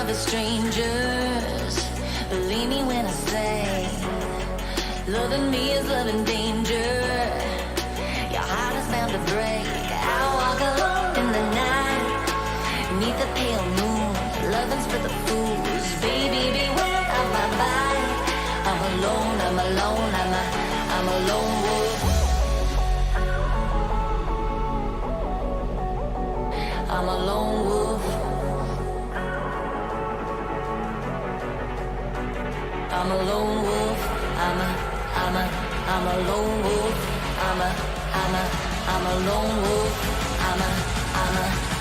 the strangers. Believe me when I say, loving me is loving danger. Your heart is bound to break. I walk alone in the night, beneath the pale moon, loving's for the fools. Baby, beware of my bite. I'm alone, I'm alone, I'm a lone wolf. I'm a lone wolf. I'm a lone wolf. I'm a lone wolf. I'm a lone wolf.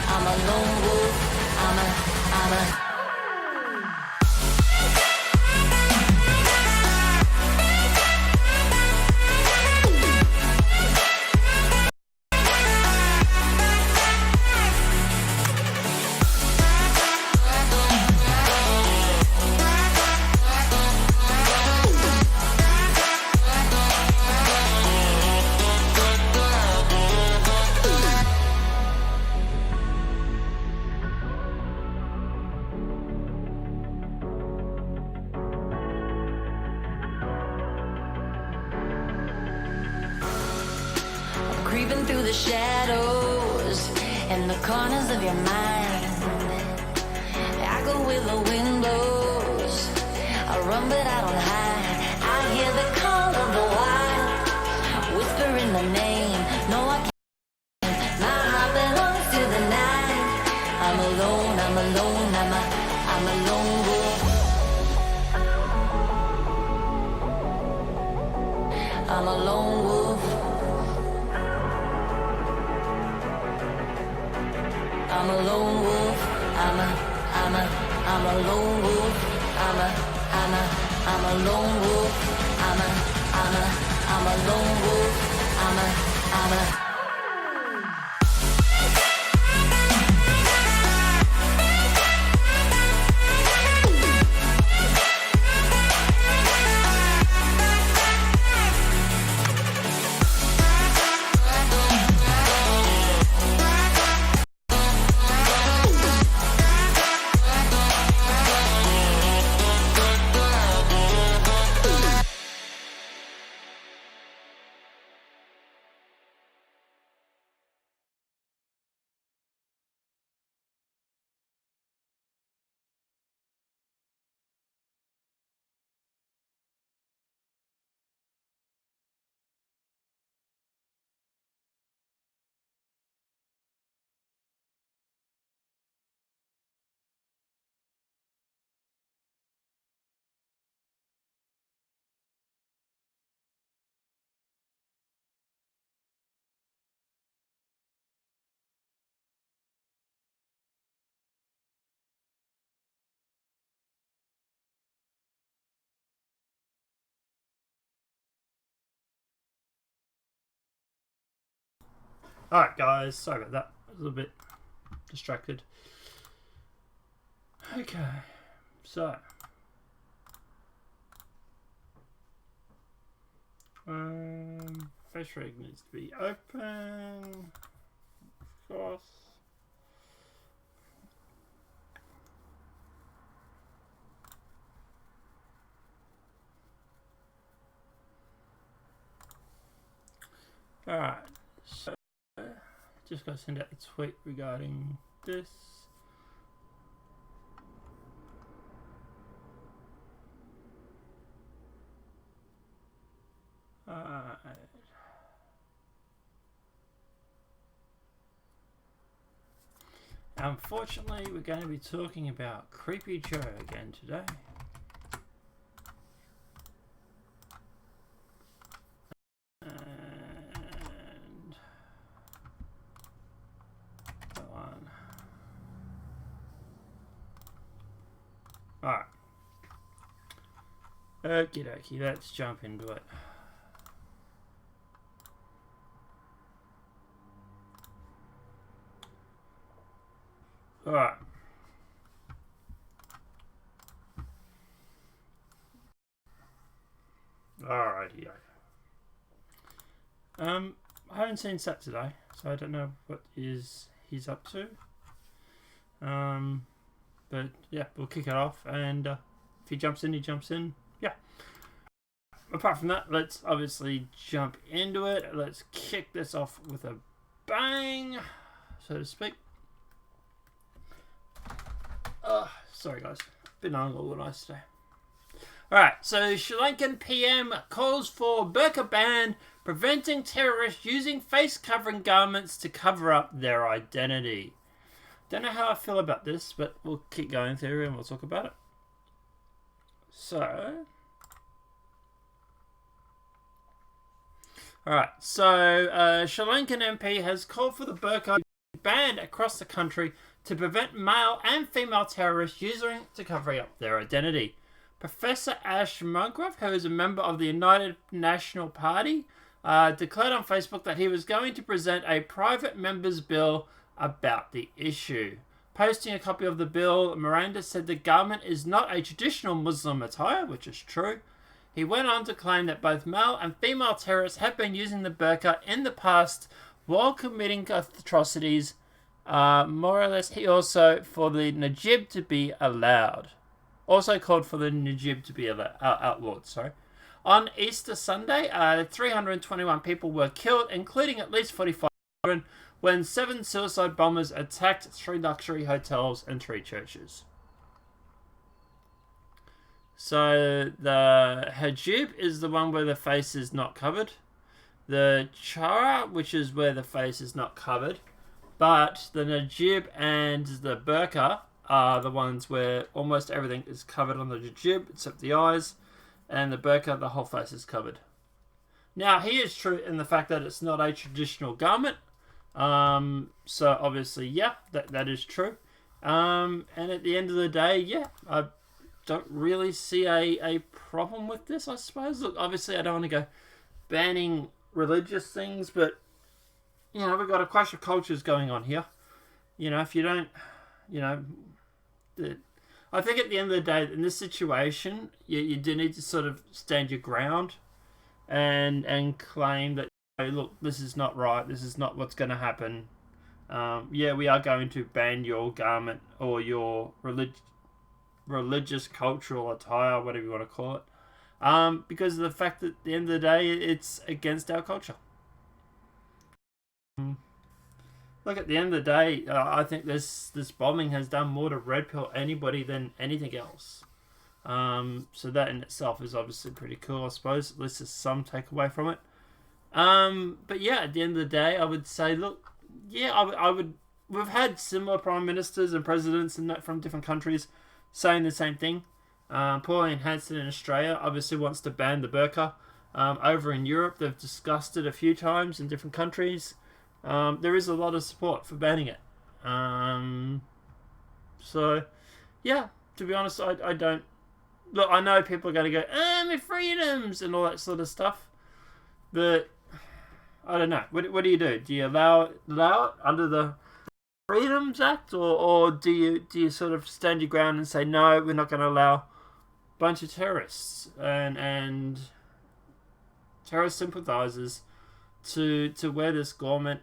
I'm a lone wolf. I'm a creeping through the shadows and the corners of your mind. I'm alone, I'm alone, I'm a lone wolf. I'm a lone wolf. I'm a lone wolf. I'm a lone wolf. I'm a lone wolf. I'm a lone wolf. I'm a Alright guys, sorry about that. I was a little bit distracted. Okay, so face rig needs to be open, of course. Alright, so just gotta send out the tweet regarding this. Unfortunately, we're going to be talking about Creepy Joe again today. And go on. Alright. Okie dokie, let's jump into it. Alright. Alrighty. I haven't seen Sat today, so I don't know what he's up to. But yeah, we'll kick it off, and if he jumps in, he jumps in. Yeah. Apart from that, let's obviously jump into it. Let's kick this off with a bang, so to speak. Sorry guys, been on all night today. Alright, so Sri Lankan PM calls for burqa ban, preventing terrorists using face-covering garments to cover up their identity. Don't know how I feel about this, but we'll keep going through and we'll talk about it. So, alright, so Sri Lankan MP has called for the burqa to be banned across the country to prevent male and female terrorists using it to cover up their identity. Professor Ash Mungrove, who is a member of the United National Party, declared on Facebook that he was going to present a private member's bill about the issue. Posting a copy of the bill, Miranda said the garment is not a traditional Muslim attire, which is true. He went on to claim that both male and female terrorists have been using the burqa in the past while committing atrocities. More or less, he also for the Najib to be allowed. Also called for the Najib to be outlawed. Sorry. On Easter Sunday, 321 people were killed, including at least 45 children, when 7 suicide bombers attacked 3 luxury hotels and 3 churches. So the hijab is the one where the face is not covered. The chara, which is where the face is not covered, But the Najib and the burqa are the ones where almost everything is covered on the Najib, except the eyes, and the burqa, the whole face is covered. Now, he is true in the fact that it's not a traditional garment. So obviously, yeah, that is true. And at the end of the day, yeah, I don't really see a problem with this, I suppose. Look, obviously, I don't want to go banning religious things, but, you know, we've got a clash of cultures going on here. You know, if you don't, you know, I think at the end of the day, in this situation, you do need to sort of stand your ground and claim that, hey, look, this is not right, this is not what's going to happen. Yeah, we are going to ban your garment or your religious cultural attire, whatever you want to call it, because of the fact that at the end of the day, it's against our culture. Look, at the end of the day, I think this bombing has done more to red pill anybody than anything else. So that in itself is obviously pretty cool, I suppose. At least there's some takeaway from it. But yeah, at the end of the day, I would say, look, yeah, I would. We've had similar prime ministers and presidents and that from different countries saying the same thing. Pauline Hanson in Australia obviously wants to ban the burqa. Over in Europe, they've discussed it a few times in different countries. There is a lot of support for banning it. So, yeah, to be honest, I don't. Look, I know people are going to go, my freedoms and all that sort of stuff. But, I don't know. What do you do? Do you allow it under the Freedoms Act? Or do you sort of stand your ground and say, no, we're not going to allow a bunch of terrorists and terrorist sympathizers to wear this garment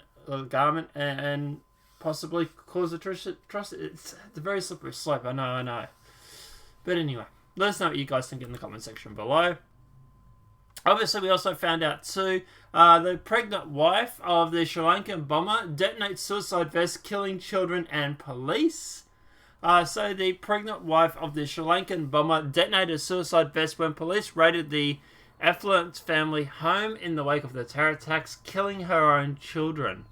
and possibly cause atrocity? It's a very slippery slope, I know. But anyway, let us know what you guys think in the comment section below. Obviously, we also found out too, the pregnant wife of the Sri Lankan bomber detonates suicide vest, killing children and police. So the pregnant wife of the Sri Lankan bomber detonated a suicide vest when police raided the affluent family home in the wake of the terror attacks, killing her own children.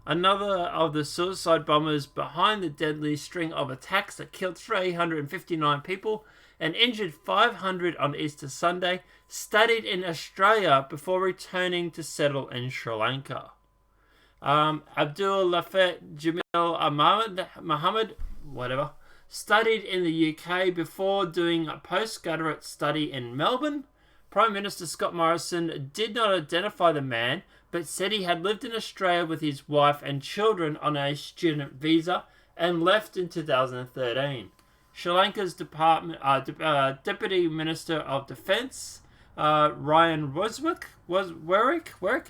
Another of the suicide bombers behind the deadly string of attacks that killed 359 people and injured 500 on Easter Sunday, studied in Australia before returning to settle in Sri Lanka. Abdul Lafet Jamil Muhammad, studied in the UK before doing a postgraduate study in Melbourne. Prime Minister Scott Morrison did not identify the man, but said he had lived in Australia with his wife and children on a student visa and left in 2013. Sri Lanka's Deputy Minister of Defence, Ryan Roswick,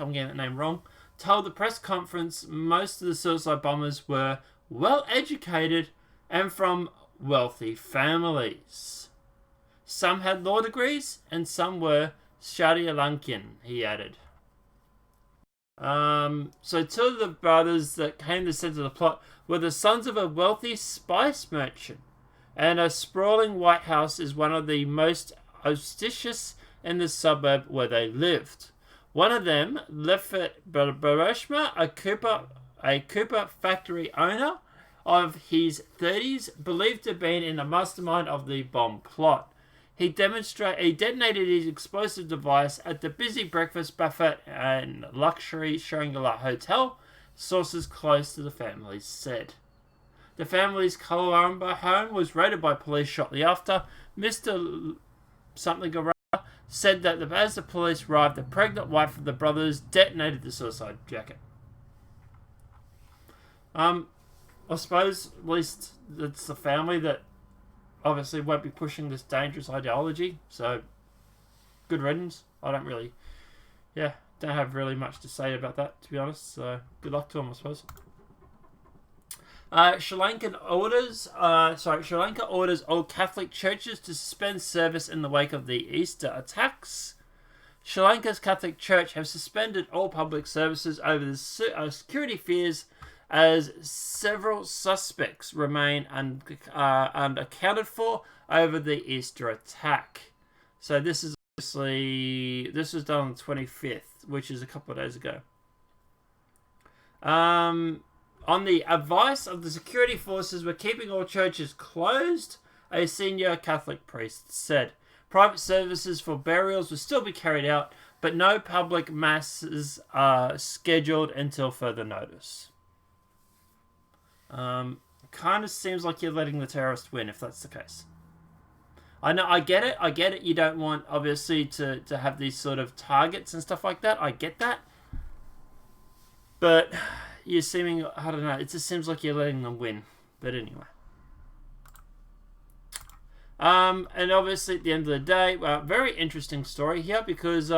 I'm getting that name wrong, told the press conference most of the suicide bombers were well educated and from wealthy families. Some had law degrees and some were Sri Lankan, he added. So two of the brothers that came to the centre of the plot were the sons of a wealthy spice merchant, and a sprawling white house is one of the most auspicious in the suburb where they lived. One of them, Lefet Barashma, a Cooper factory owner of his 30s, believed to have been in the mastermind of the bomb plot. He detonated his explosive device at the busy breakfast buffet and luxury Shangri-La hotel, sources close to the family said. The family's Colombo home was raided by police shortly after. Mr. said that as the police arrived, the pregnant wife of the brothers detonated the suicide jacket. I suppose at least it's the family that obviously won't be pushing this dangerous ideology, so good riddance. I don't have really much to say about that, to be honest, so good luck to them, I suppose. Sri Lanka orders all Catholic churches to suspend service in the wake of the Easter attacks. Sri Lanka's Catholic Church have suspended all public services over the security fears as several suspects remain unaccounted for over the Easter attack. So this was done on the 25th, which is a couple of days ago. On the advice of the security forces, we're keeping all churches closed, a senior Catholic priest said. Private services for burials will still be carried out, but no public masses are scheduled until further notice. Kind of seems like you're letting the terrorists win if that's the case. I know, I get it. You don't want, obviously, to have these sort of targets and stuff like that. I get that. But you're seeming, I don't know, it just seems like you're letting them win. But anyway. And obviously at the end of the day, very interesting story here because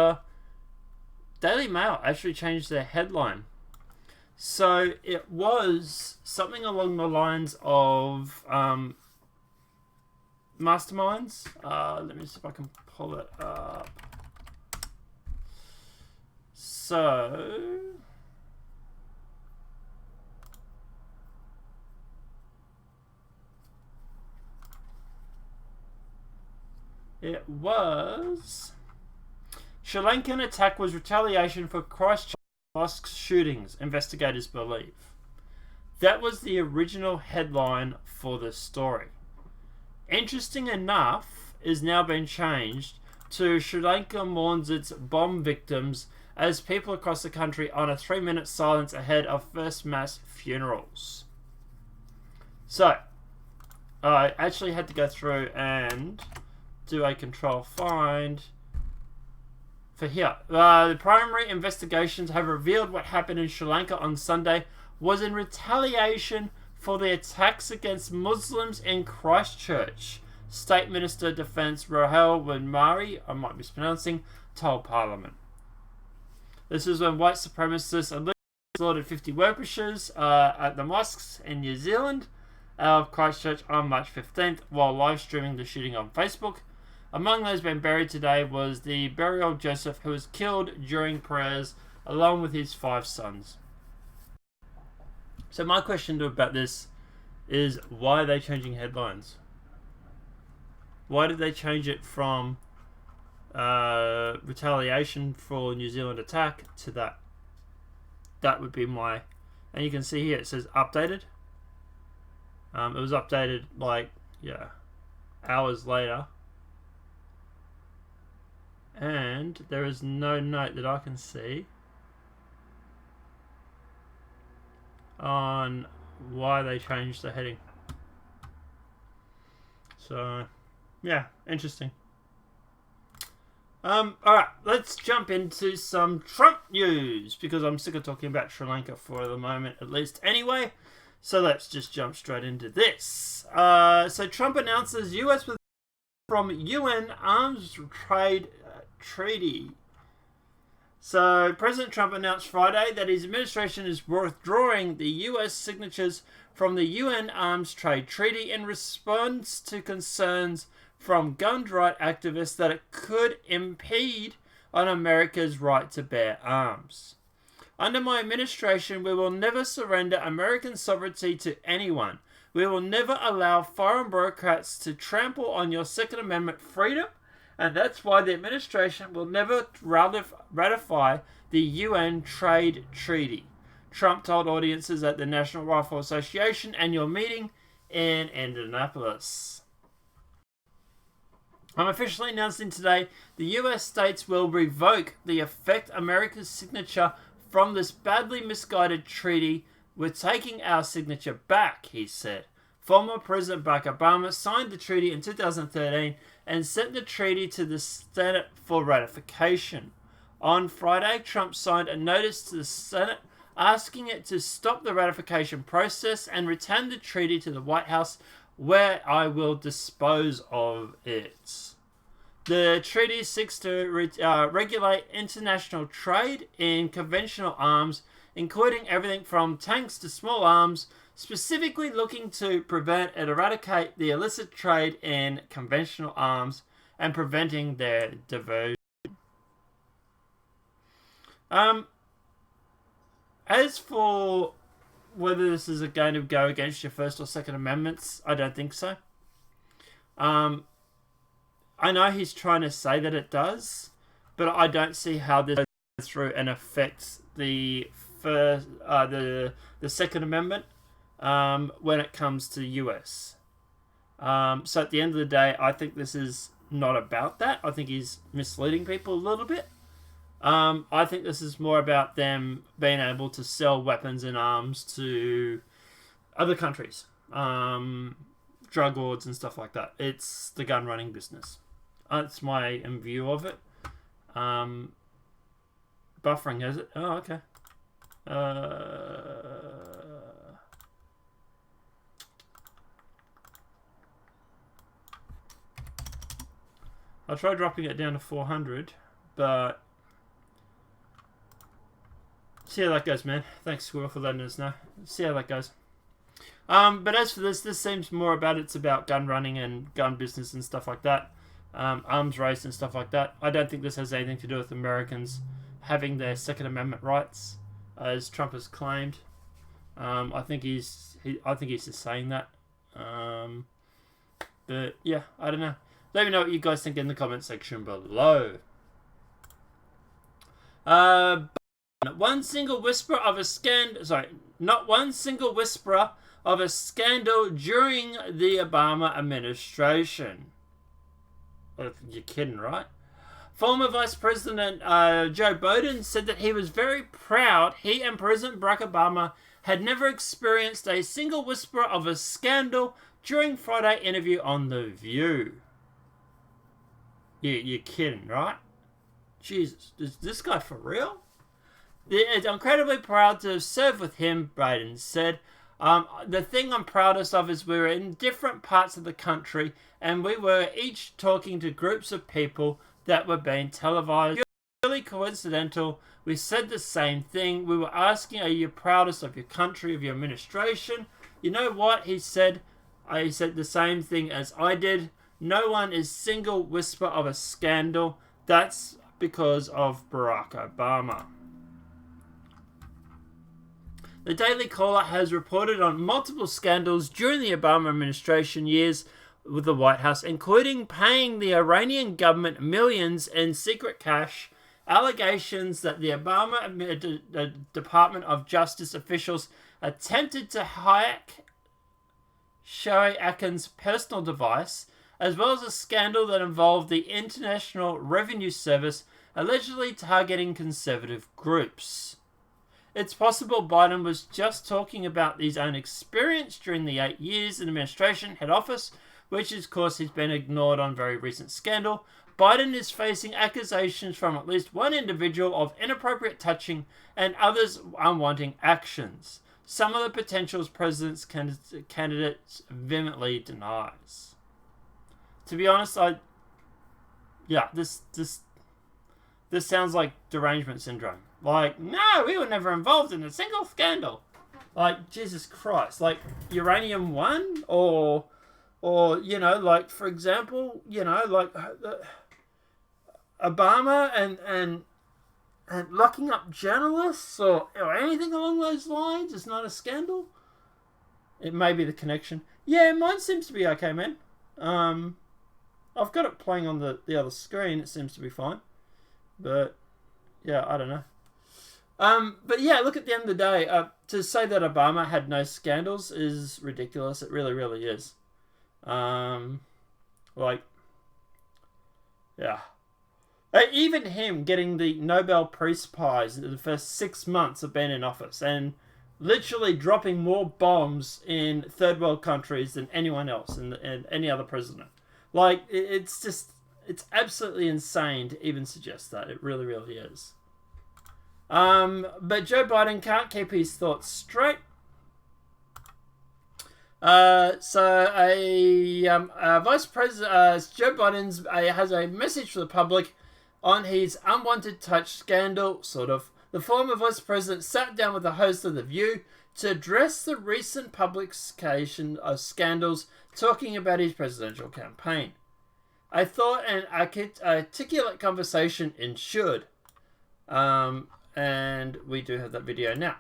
Daily Mail actually changed their headline. So it was something along the lines of masterminds. Let me see if I can pull it up. So it was Sri Lankan attack was retaliation for Christchurch mosque shootings, investigators believe. That was the original headline for the story. Interesting enough, is now been changed to Sri Lanka mourns its bomb victims as people across the country honor 3-minute silence ahead of first mass funerals. So, I actually had to go through and do a control find for here. The primary investigations have revealed what happened in Sri Lanka on Sunday was in retaliation for the attacks against Muslims in Christchurch. State Minister Defence Rahel Windmari, I might be mispronouncing, told Parliament. This is when white supremacists allegedly slaughtered 50 worshippers at the mosques in New Zealand of Christchurch on March 15th while live streaming the shooting on Facebook. Among those being buried today was the burial of Joseph, who was killed during prayers along with his 5 sons. So my question about this is, why are they changing headlines? Why did they change it from retaliation for New Zealand attack to that? That would be my... And you can see here it says updated. It was updated hours later. And there is no note that I can see on why they changed the heading. So, yeah, interesting. Alright, let's jump into some Trump news, because I'm sick of talking about Sri Lanka for the moment, at least anyway. So let's just jump straight into this. So Trump announces US withdrawal from UN arms trade treaty. So President Trump announced Friday that his administration is withdrawing the US signatures from the UN Arms Trade Treaty in response to concerns from gun rights activists that it could impede on America's right to bear arms. Under my administration, we will never surrender American sovereignty to anyone. We will never allow foreign bureaucrats to trample on your Second Amendment freedom, and that's why the administration will never ratify the UN Trade Treaty, Trump told audiences at the National Rifle Association annual meeting in Indianapolis. I'm officially announcing today the US states will revoke the effect America's signature from this badly misguided treaty. We're taking our signature back, he said. Former President Barack Obama signed the treaty in 2013 and sent the treaty to the Senate for ratification. On Friday, Trump signed a notice to the Senate asking it to stop the ratification process and return the treaty to the White House, where I will dispose of it. The treaty seeks to regulate international trade in conventional arms, including everything from tanks to small arms, specifically looking to prevent and eradicate the illicit trade in conventional arms and preventing their diversion. As for whether this is going to go against your First or Second Amendments, I don't think so. I know he's trying to say that it does, but I don't see how this goes through and affects the the Second Amendment when it comes to US. So at the end of the day, I think this is not about that. I think he's misleading people a little bit. I think this is more about them being able to sell weapons and arms to other countries, drug lords and stuff like that. It's the gun running business. That's my view of it. Buffering, has it? Oh, okay. I'll try dropping it down to 400, but see how that goes, man. Thanks, Squirrel, for letting us know. See how that goes. But as for this seems more about it's about gun running and gun business and stuff like that. Arms race and stuff like that. I don't think this has anything to do with Americans having their Second Amendment rights, as Trump has claimed. I think he's just saying that. But yeah, I don't know. Let me know what you guys think in the comment section below. One single whisper of a not one single whisperer of a scandal during the Obama administration. You're kidding, right? Former Vice President Joe Biden said that he was very proud he and President Barack Obama had never experienced a single whisper of a scandal during Friday's interview on The View. You're kidding, right? Jesus, is this guy for real? It's incredibly proud to have served with him, Biden said. The thing I'm proudest of is we were in different parts of the country and we were each talking to groups of people that were being televised. Really coincidental. We said the same thing. We were asking, are you proudest of your country, of your administration? You know what? He said the same thing as I did. No one is single whisper of a scandal. That's because of Barack Obama. The Daily Caller has reported on multiple scandals during the Obama administration years with the White House, including paying the Iranian government millions in secret cash, allegations that the Obama Department of Justice officials attempted to hack Sherry Atkins' personal device, as well as a scandal that involved the International Revenue Service allegedly targeting conservative groups. It's possible Biden was just talking about his own experience during the 8 years in administration head office, which of course has been ignored on very recent scandal. Biden is facing accusations from at least one individual of inappropriate touching and others unwanting actions. Some of the potential president's candidates vehemently denies. To be honest, this sounds like derangement syndrome. Like, no, we were never involved in a single scandal. Like, Jesus Christ. Like, Uranium One? Or you know, like, for example, you know, like, Obama and locking up journalists or anything along those lines is not a scandal? It may be the connection. Yeah, mine seems to be okay, man. I've got it playing on the other screen. It seems to be fine. But, yeah, I don't know. But yeah, look, at the end of the day, to say that Obama had no scandals is ridiculous. It really, really is. Like, yeah. Even him getting the Nobel Peace Prize in the first 6 months of being in office and literally dropping more bombs in third world countries than anyone else and any other president. Like, it's just, it's absolutely insane to even suggest that. It really, really is. But Joe Biden can't keep his thoughts straight. So Vice President Joe Biden has a message for the public on his unwanted touch scandal, sort of. The former Vice President sat down with the host of The View to address the recent publication of scandals, talking about his presidential campaign. I thought an articulate conversation ensued. And we do have that video now.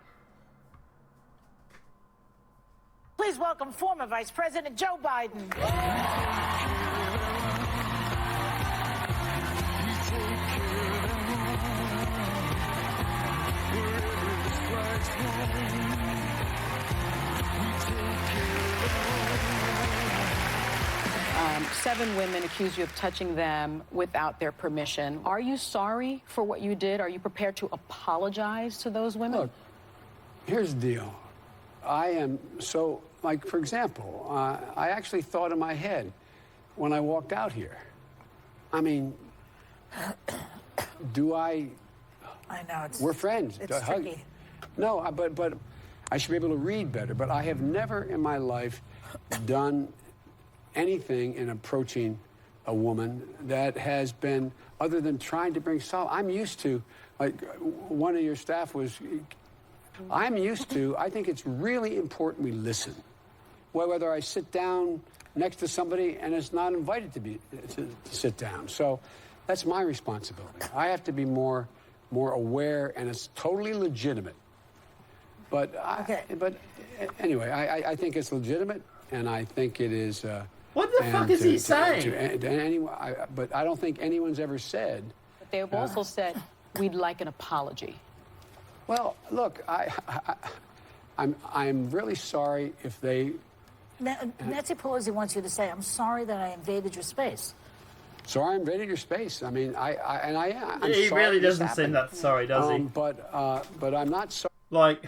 Please welcome former Vice President Joe Biden. Seven women accuse you of touching them without their permission. Are you sorry for what you did? Are you prepared to apologize to those women? Look, here's the deal. I am so, like, for example, I actually thought in my head when I walked out here. I mean, do I... I know. We're friends. It's tricky. No, but I should be able to read better. But I have never in my life done anything in approaching a woman that has been, other than trying to bring solace. I'm used to, like one of your staff was, I think it's really important we listen. Whether I sit down next to somebody and it's not invited to sit down. So that's my responsibility. I have to be more aware, and it's totally legitimate. But anyway, I think it's legitimate, and I think it is. What the fuck is he saying? But I don't think anyone's ever said. But they have also said, we'd like an apology. Well, look, I'm really sorry if they. Nancy Pelosi wants you to say, "I'm sorry that I invaded your space." Sorry, I invaded your space. I mean, I'm he sorry really this doesn't seem happened. that sorry, does he? But I'm not sorry. Like,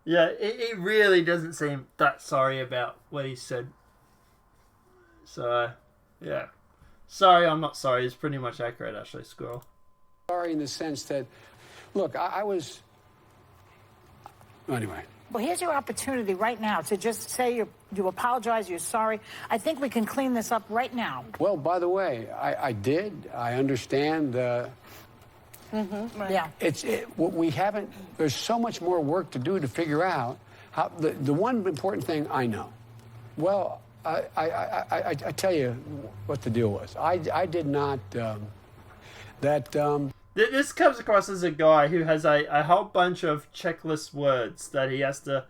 yeah, he really doesn't seem that sorry about what he said. So, yeah. Sorry, I'm not sorry. It's pretty much accurate, actually, Squirrel. Sorry in the sense that, look, I was. Anyway. Well, here's your opportunity right now to just say you apologize, you're sorry. I think we can clean this up right now. Well, by the way, I did. I understand. Right. Yeah. We haven't. There's so much more work to do to figure out how. The one important thing I know. Well, I tell you what the deal was. I did not. This comes across as a guy who has a whole bunch of checklist words that he has to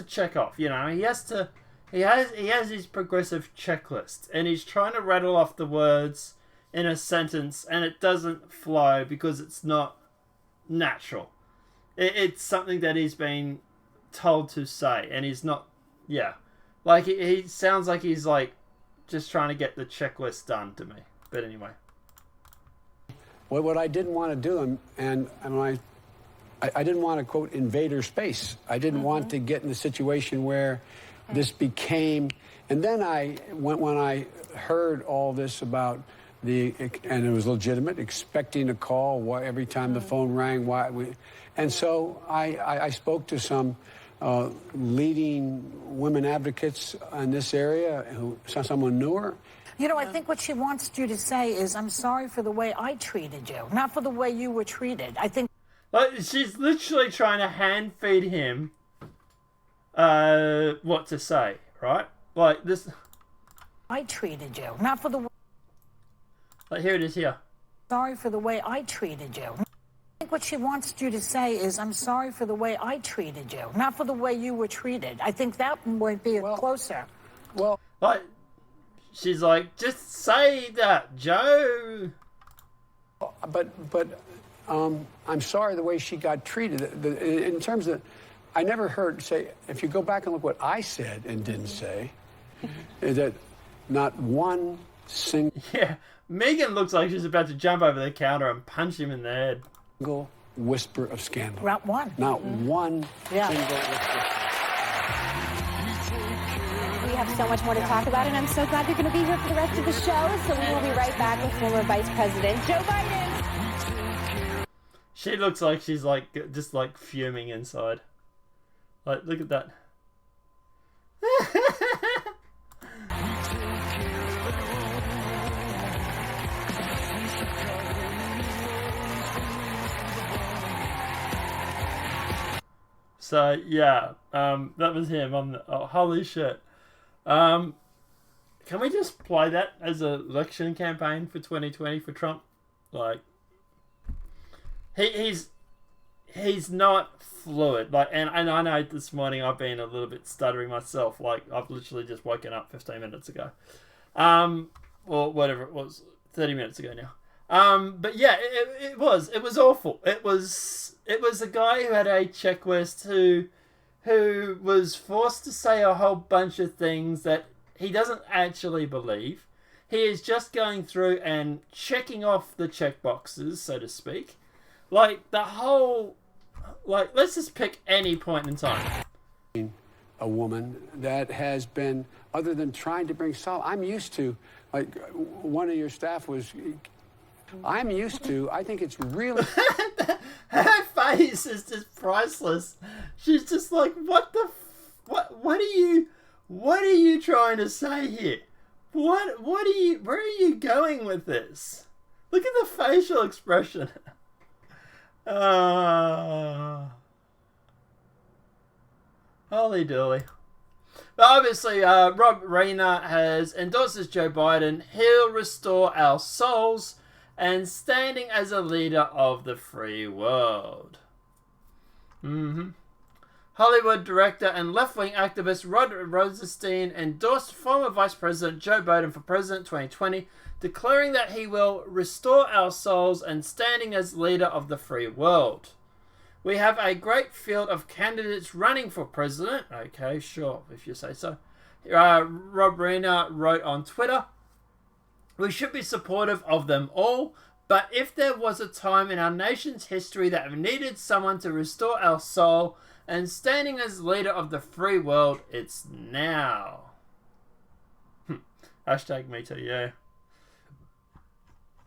check off. You know, he has his progressive checklist, and he's trying to rattle off the words in a sentence, and it doesn't flow because it's not natural. It's something that he's been told to say, and he's not. Yeah, like he sounds like he's like just trying to get the checklist done to me. But anyway. What I didn't want to do, and I didn't want to, quote, invade her space. I didn't want to get in the situation where this became... And then when I heard all this about and it was legitimate, expecting a call every time the phone rang. And so I spoke to some leading women advocates in this area who someone knew her. You know, I think what she wants you to say is, I'm sorry for the way I treated you, not for the way you were treated. I think... Like, she's literally trying to hand feed him what to say, right? Like, this... I treated you, not for the... Like, here it is here. Sorry for the way I treated you. I think what she wants you to say is, I'm sorry for the way I treated you, not for the way you were treated. I think that might be closer. Well... Like... She's like, just say that, Joe. But I'm sorry the way she got treated. In terms of, I never heard say, if you go back and look what I said and didn't say, is that not one single... Yeah, Megan looks like she's about to jump over the counter and punch him in the head. Single whisper of scandal. Not one. Not one single whisper. We have so much more to talk about, and I'm so glad you're going to be here for the rest of the show. So we will be right back with former Vice President Joe Biden. She looks like she's like just like fuming inside. Like, look at that. So yeah, that was him on the. Oh, holy shit! Can we just play that as an election campaign for 2020 for Trump? Like, he's not fluid. Like, and I know this morning I've been a little bit stuttering myself. Like, I've literally just woken up 15 minutes ago, or whatever it was, 30 minutes ago now. But yeah, it was awful. It was a guy who had a checklist who was forced to say a whole bunch of things that he doesn't actually believe. He is just going through and checking off the check boxes, so to speak. Like, the whole... Like, let's just pick any point in time. A woman that has been, other than trying to bring solace, I'm used to, like, one of your staff was... I'm used to, I think it's really... Her face is just priceless. She's just like, what are you trying to say here? Where are you going with this? Look at the facial expression. Holy dooly. But obviously, Rob Reiner has endorsed Joe Biden. He'll restore our souls and standing as a leader of the free world. Hollywood director and left-wing activist Rod Rosenstein endorsed former Vice President Joe Biden for President 2020, declaring that he will restore our souls and standing as leader of the free world. We have a great field of candidates running for president. Okay, sure, if you say so. Rob Reiner wrote on Twitter, "We should be supportive of them all, but if there was a time in our nation's history that needed someone to restore our soul and standing as leader of the free world, it's now." Hashtag me too, yeah.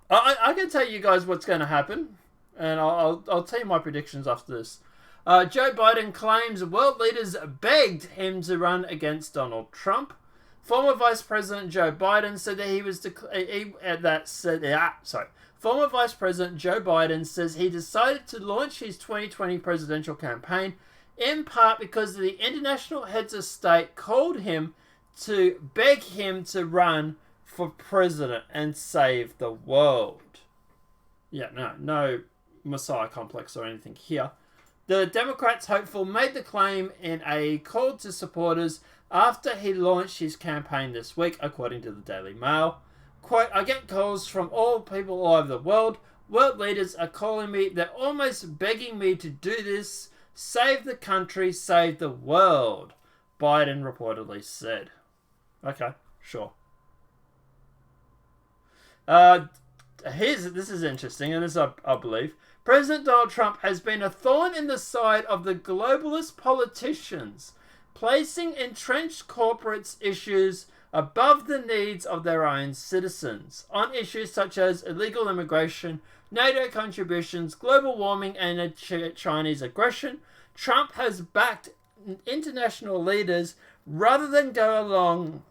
I can tell you guys what's going to happen, and I'll tell you my predictions after this. Joe Biden claims world leaders begged him to run against Donald Trump. Former Vice President Joe Biden said that Former Vice President Joe Biden says he decided to launch his 2020 presidential campaign in part because the international heads of state called him to beg him to run for president and save the world. Yeah, no Messiah complex or anything here. The Democrats' hopeful made the claim in a call to supporters after he launched his campaign this week, according to the Daily Mail. Quote, "I get calls from all people all over the world. World leaders are calling me. They're almost begging me to do this. Save the country, save the world," Biden reportedly said. Okay, sure. This is interesting, and this I believe. President Donald Trump has been a thorn in the side of the globalist politicians, placing entrenched corporates' issues above the needs of their own citizens. On issues such as illegal immigration, NATO contributions, global warming, and Chinese aggression, Trump has backed international leaders rather than go along.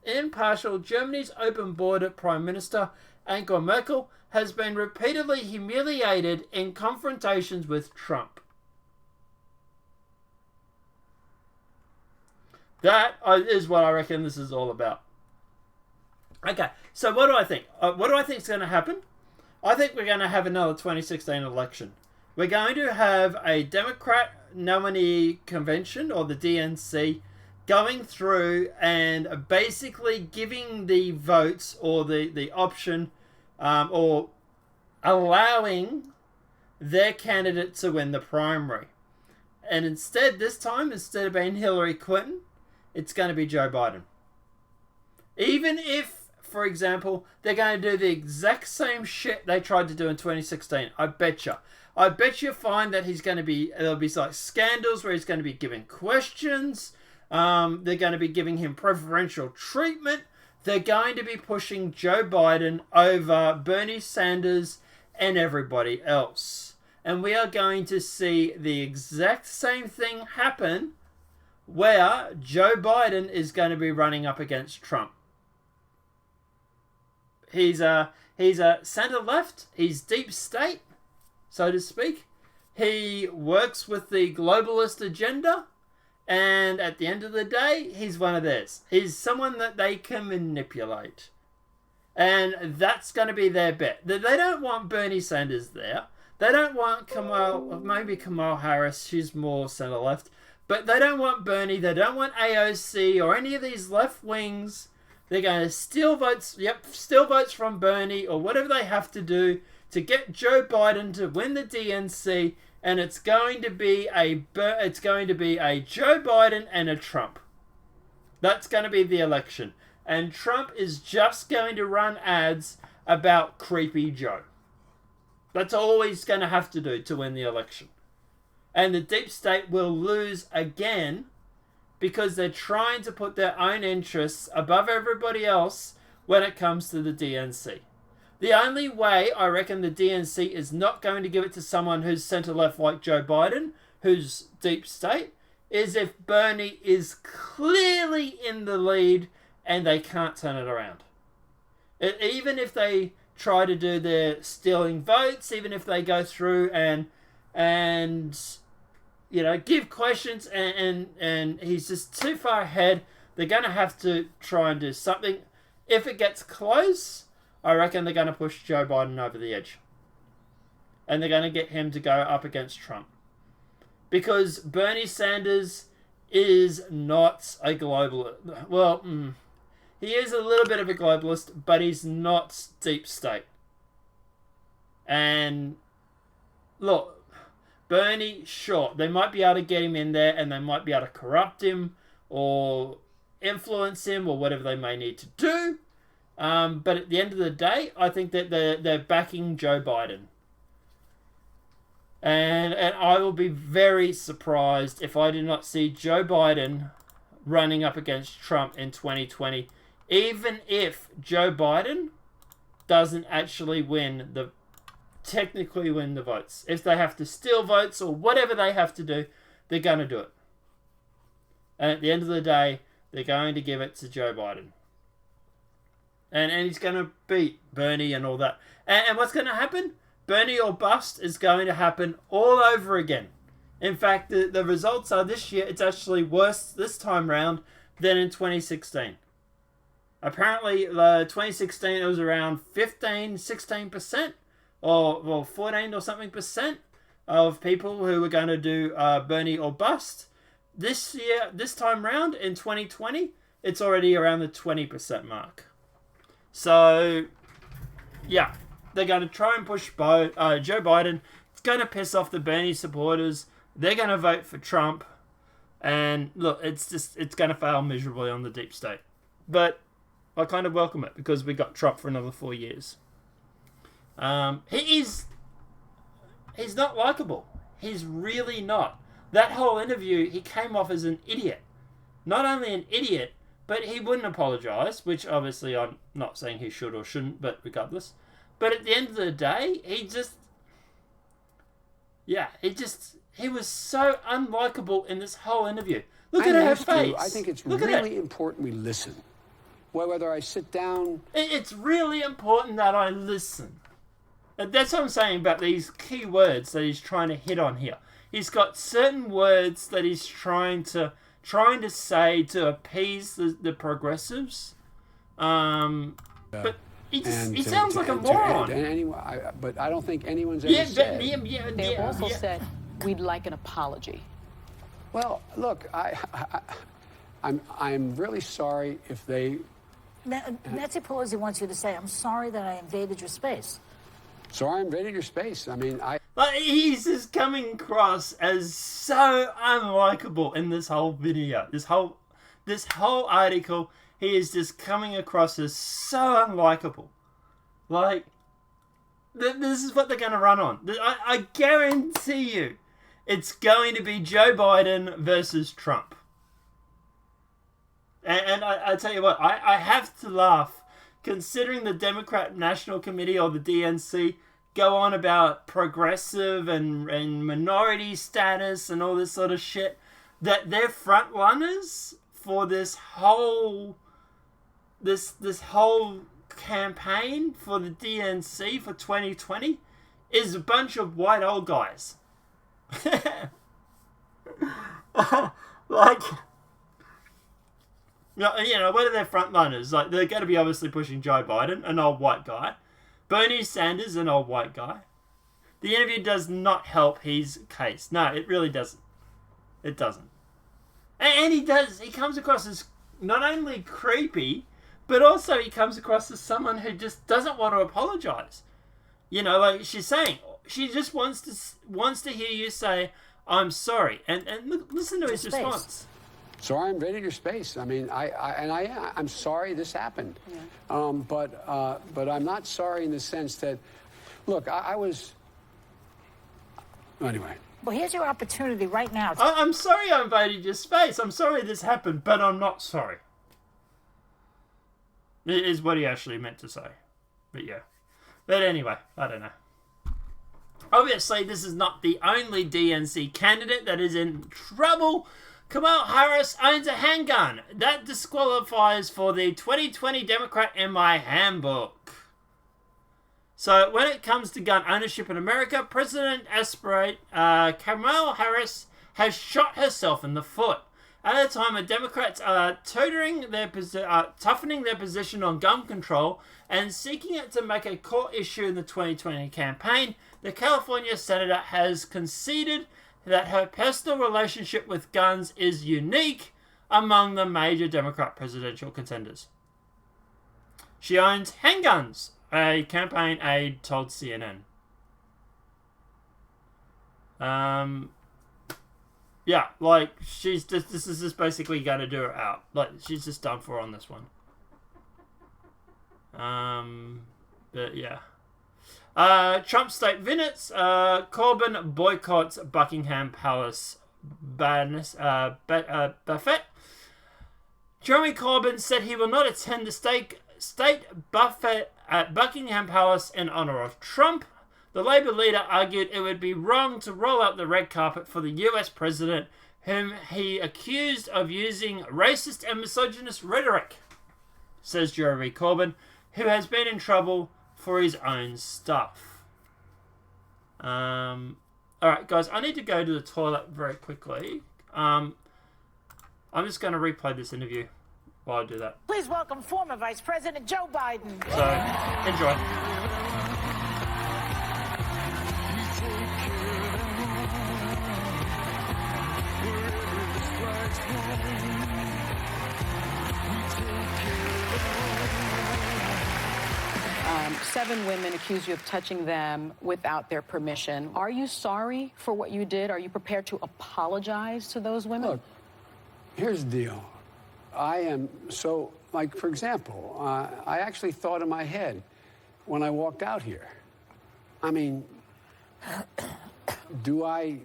Impartial, Germany's open border Prime Minister Angela Merkel has been repeatedly humiliated in confrontations with Trump. That is what I reckon this is all about. Okay, so what do I think? What do I think is going to happen? I think we're going to have another 2016 election. We're going to have a Democrat nominee convention, or the DNC, going through and basically giving the votes or the option or allowing their candidate to win the primary. And instead, this time, instead of being Hillary Clinton, it's going to be Joe Biden. Even if, for example, they're going to do the exact same shit they tried to do in 2016, I bet you find that there'll be like scandals where he's going to be giving questions. They're going to be giving him preferential treatment. They're going to be pushing Joe Biden over Bernie Sanders and everybody else. And we are going to see the exact same thing happen where Joe Biden is going to be running up against Trump. He's a center left. He's deep state, so to speak. He works with the globalist agenda. And at the end of the day, he's one of theirs. He's someone that they can manipulate. And that's going to be their bet. They don't want Bernie Sanders there. They don't want Kamala Harris. She's more center left. But they don't want Bernie. They don't want AOC or any of these left wings They're going to steal votes. Yep, steal votes from Bernie or whatever they have to do to get Joe Biden to win the DNC, and it's going to be a Joe Biden and a Trump. That's going to be the election, and Trump is just going to run ads about creepy Joe. That's all he's going to have to do to win the election. And the deep state will lose again because they're trying to put their own interests above everybody else when it comes to the DNC. The only way I reckon the DNC is not going to give it to someone who's centre-left like Joe Biden, who's deep state, is if Bernie is clearly in the lead and they can't turn it around. Even if they try to do their stealing votes, even if they go through and you know, give questions and he's just too far ahead, they're going to have to try and do something. If it gets close, I reckon they're going to push Joe Biden over the edge. And they're going to get him to go up against Trump. Because Bernie Sanders is not a globalist. Well, he is a little bit of a globalist, but he's not deep state. And look, Bernie, sure, they might be able to get him in there and they might be able to corrupt him or influence him or whatever they may need to do. But at the end of the day, I think that they're backing Joe Biden. And I will be very surprised if I do not see Joe Biden running up against Trump in 2020, even if Joe Biden doesn't actually technically win the votes. If they have to steal votes or whatever they have to do, they're going to do it. And at the end of the day, they're going to give it to Joe Biden. And he's going to beat Bernie and all that. And what's going to happen? Bernie or bust is going to happen all over again. In fact, the results are this year, it's actually worse this time round than in 2016. Apparently, 2016 it was around 16%, or 14 or something percent of people who were going to do Bernie or bust. This year, this time round in 2020, it's already around the 20% mark. So, yeah, they're going to try and push Joe Biden. It's going to piss off the Bernie supporters. They're going to vote for Trump. And look, it's going to fail miserably on the deep state. But I kind of welcome it because we got Trump for another 4 years. He's not likable. He's really not. That whole interview, he came off as an idiot. Not only an idiot, but he wouldn't apologise, which obviously I'm not saying he should or shouldn't, but regardless. But at the end of the day, he was so unlikable in this whole interview. Look at her face. I think it's really important we listen. Whether I sit down... It's really important that I listen. That's what I'm saying about these key words that he's trying to hit on here. He's got certain words that he's trying to say to appease the progressives. But he sounds like a moron. But I don't think anyone's ever said... They've also said, we'd like an apology. Well, look, I'm really sorry if they... Nancy Pelosi wants you to say, I'm sorry that I invaded your space. Sorry I invaded your space. I mean, Like, he's just coming across as so unlikable in this whole video. This whole article, he is just coming across as so unlikable. Like, this is what they're going to run on. I guarantee you, it's going to be Joe Biden versus Trump. And I tell you what, I have to laugh, considering the Democrat National Committee or the DNC go on about progressive and minority status and all this sort of shit, that they're front runners for this whole campaign for the DNC for 2020 is a bunch of white old guys. Like, you know, what are their front runners? Like, they're going to be obviously pushing Joe Biden, an old white guy. Bernie Sanders, an old white guy. The interview does not help his case. No, it really doesn't. It doesn't. And he comes across as not only creepy, But also he comes across as someone who just doesn't want to apologize. You know, like she's saying, she just wants to hear you say, "I'm sorry," and listen to his response. So I invaded your space. I mean, I'm sorry this happened, but I'm not sorry in the sense that, look, I was. Anyway. Well, here's your opportunity right now. I'm sorry I invaded your space. I'm sorry this happened, but I'm not sorry. It is what he actually meant to say. But yeah. But anyway, I don't know. Obviously, this is not the only DNC candidate that is in trouble. Kamala Harris owns a handgun. That disqualifies for the 2020 Democrat in my handbook. So when it comes to gun ownership in America, President aspirant Kamala Harris has shot herself in the foot. At a time when Democrats are toughening their position on gun control and seeking it to make a core issue in the 2020 campaign, the California senator has conceded that her personal relationship with guns is unique among the major Democrat presidential contenders. She owns handguns, a campaign aide told CNN. Yeah, like, she's just, this is just basically going to do her out. Like, she's just done for on this one. But yeah. Trump state visits. Corbyn boycotts Buckingham Palace buffet. Jeremy Corbyn said he will not attend the state buffet at Buckingham Palace in honor of Trump. The Labour leader argued it would be wrong to roll out the red carpet for the US president, whom he accused of using racist and misogynist rhetoric, says Jeremy Corbyn, who has been in trouble for his own stuff. Alright guys, I need to go to the toilet very quickly. I'm just going to replay this interview while I do that. Please welcome former Vice President Joe Biden. So, enjoy. 7 women accuse you of touching them without their permission. Are you sorry for what you did? Are you prepared to apologize to those women? Look, here's the deal. I am so, like, for example, I actually thought in my head when I walked out here, I mean, do I...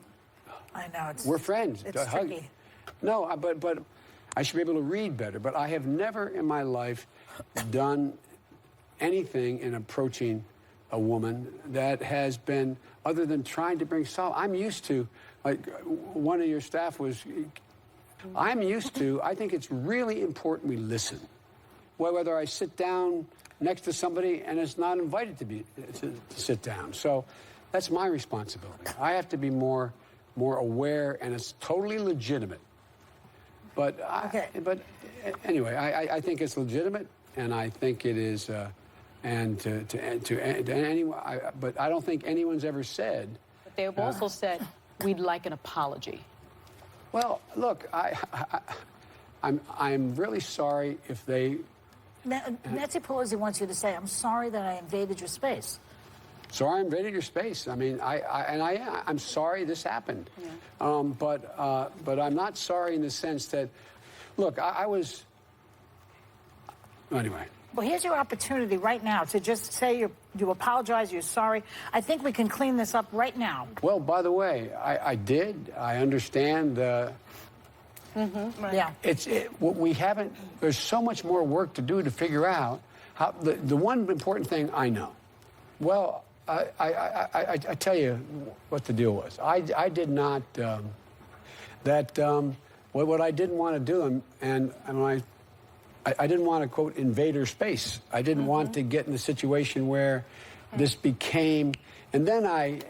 I know, we're friends. It's tricky. No, but I should be able to read better. But I have never in my life done anything in approaching a woman that has been, other than trying to bring solace. I'm used to, like one of your staff was, I'm used to, I think it's really important we listen. Whether I sit down next to somebody and it's not invited to sit down. So that's my responsibility. I have to be more aware, and it's totally legitimate. But but anyway, I think it's legitimate, and I think it is, and to anyone. But I don't think anyone's ever said. But they have also said we'd like an apology. Well, look, I'm really sorry if they. Nancy Pelosi wants you to say, "I'm sorry that I invaded your space." So I invaded your space. I mean, I'm sorry this happened, but I'm not sorry in the sense that, look, I was. Anyway. Well, here's your opportunity right now to just say you apologize, you're sorry. I think we can clean this up right now. Well, by the way, I did. I understand. Right. Yeah. We haven't. There's so much more work to do to figure out how. The one important thing I know. Well. I tell you what the deal was. I did not, what I didn't want to do, and I didn't want to, quote, invade her space. I didn't want to get in a situation where this became, and then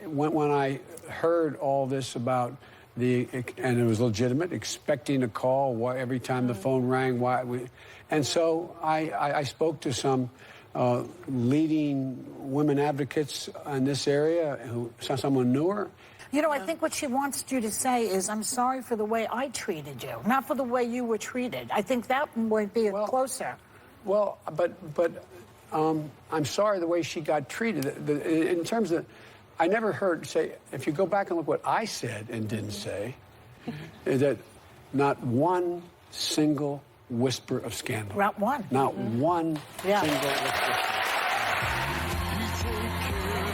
when I heard all this about and it was legitimate, expecting a call every time the phone rang, and so I spoke to some leading women advocates in this area who someone knew her. You know, I think what she wants you to say is, "I'm sorry for the way I treated you, not for the way you were treated." I think that might be closer. Well, but I'm sorry the way she got treated. In terms of, I never heard say, if you go back and look what I said and didn't say, is that not one single whisper of scandal. Not one. Not one Yeah. single whisper.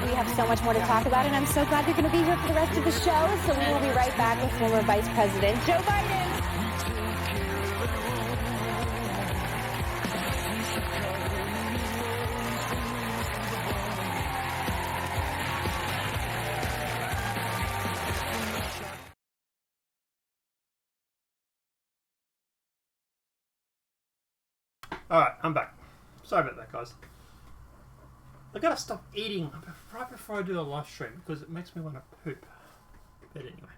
We have so much more to talk about, and I'm so glad you're going to be here for the rest of the show. So we will be right back with former Vice President Joe Biden. Alright, I'm back. Sorry about that, guys. I gotta stop eating right before I do a live stream because it makes me want to poop. But anyway.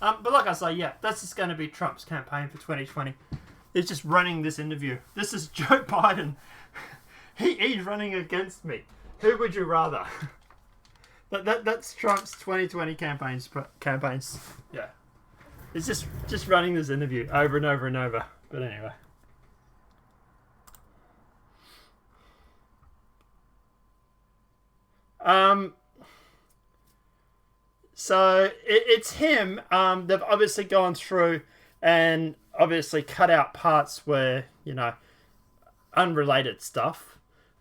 But like I say, yeah, that's just going to be Trump's campaign for 2020. He's just running this interview. This is Joe Biden. He's running against me. Who would you rather? That's Trump's 2020 campaigns. Yeah. It's just running this interview over and over and over. But anyway. So it's him. They've obviously gone through and obviously cut out parts where, you know, unrelated stuff.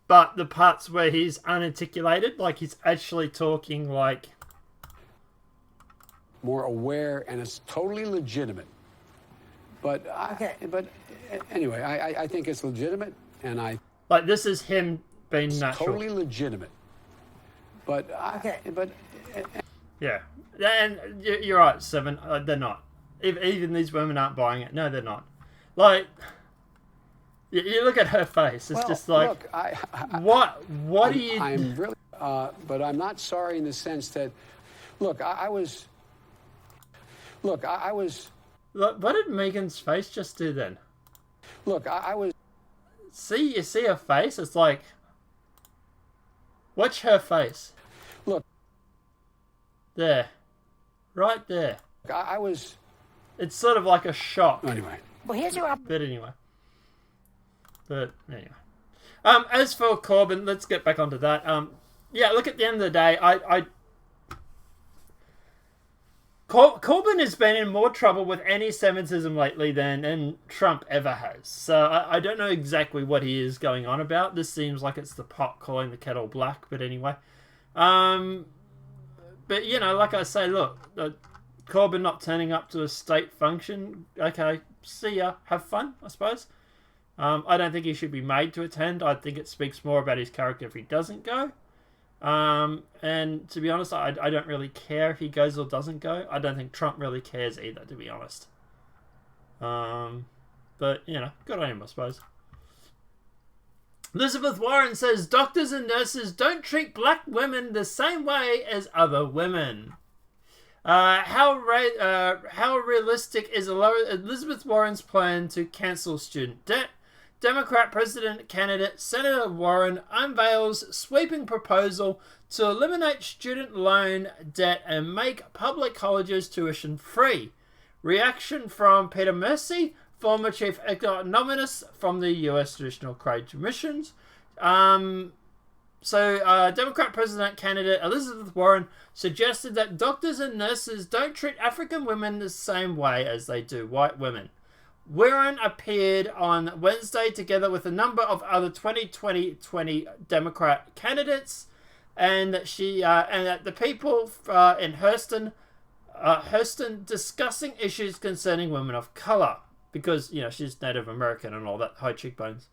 But the parts where he's unarticulated, like he's actually talking like... More aware, and it's totally legitimate. But anyway, I think it's legitimate, and I... Like, this is him being natural. Totally legitimate. But yeah, and you're right, Seven. They're not. Even these women aren't buying it. No, they're not. Like, you look at her face. It's just like, look, what do you? I'm really, but I'm not sorry in the sense that, look, I was. Look, What did Megan's face just do then? Look, I was. You see her face. It's like, watch her face. Look. There. Right there. I was... It's sort of like a shock. Anyway. Well, here's your... But anyway. As for Corbyn, let's get back onto that. Yeah, look, at the end of the day, Corbyn has been in more trouble with anti-Semitism lately than Trump ever has. So I don't know exactly what he is going on about. This seems like it's the pot calling the kettle black. But anyway. But, you know, like I say, look, Corbyn not turning up to a state function. Okay, see ya. Have fun, I suppose. I don't think he should be made to attend. I think it speaks more about his character if he doesn't go. And to be honest, I don't really care if he goes or doesn't go. I don't think Trump really cares either, to be honest. But, you know, good on him, I suppose. Elizabeth Warren says doctors and nurses don't treat black women the same way as other women. How realistic is Elizabeth Warren's plan to cancel student debt? Democrat president candidate Senator Warren unveils sweeping proposal to eliminate student loan debt and make public colleges tuition free. Reaction from Peter Mercy, former chief economist from the U.S. Judicial Trade Commissions. Democrat president candidate Elizabeth Warren suggested that doctors and nurses don't treat African women the same way as they do white women. Warren appeared on Wednesday together with a number of other 2020 Democrat candidates, and she and the people in Houston discussing issues concerning women of color because, you know, she's Native American and all that, high cheekbones.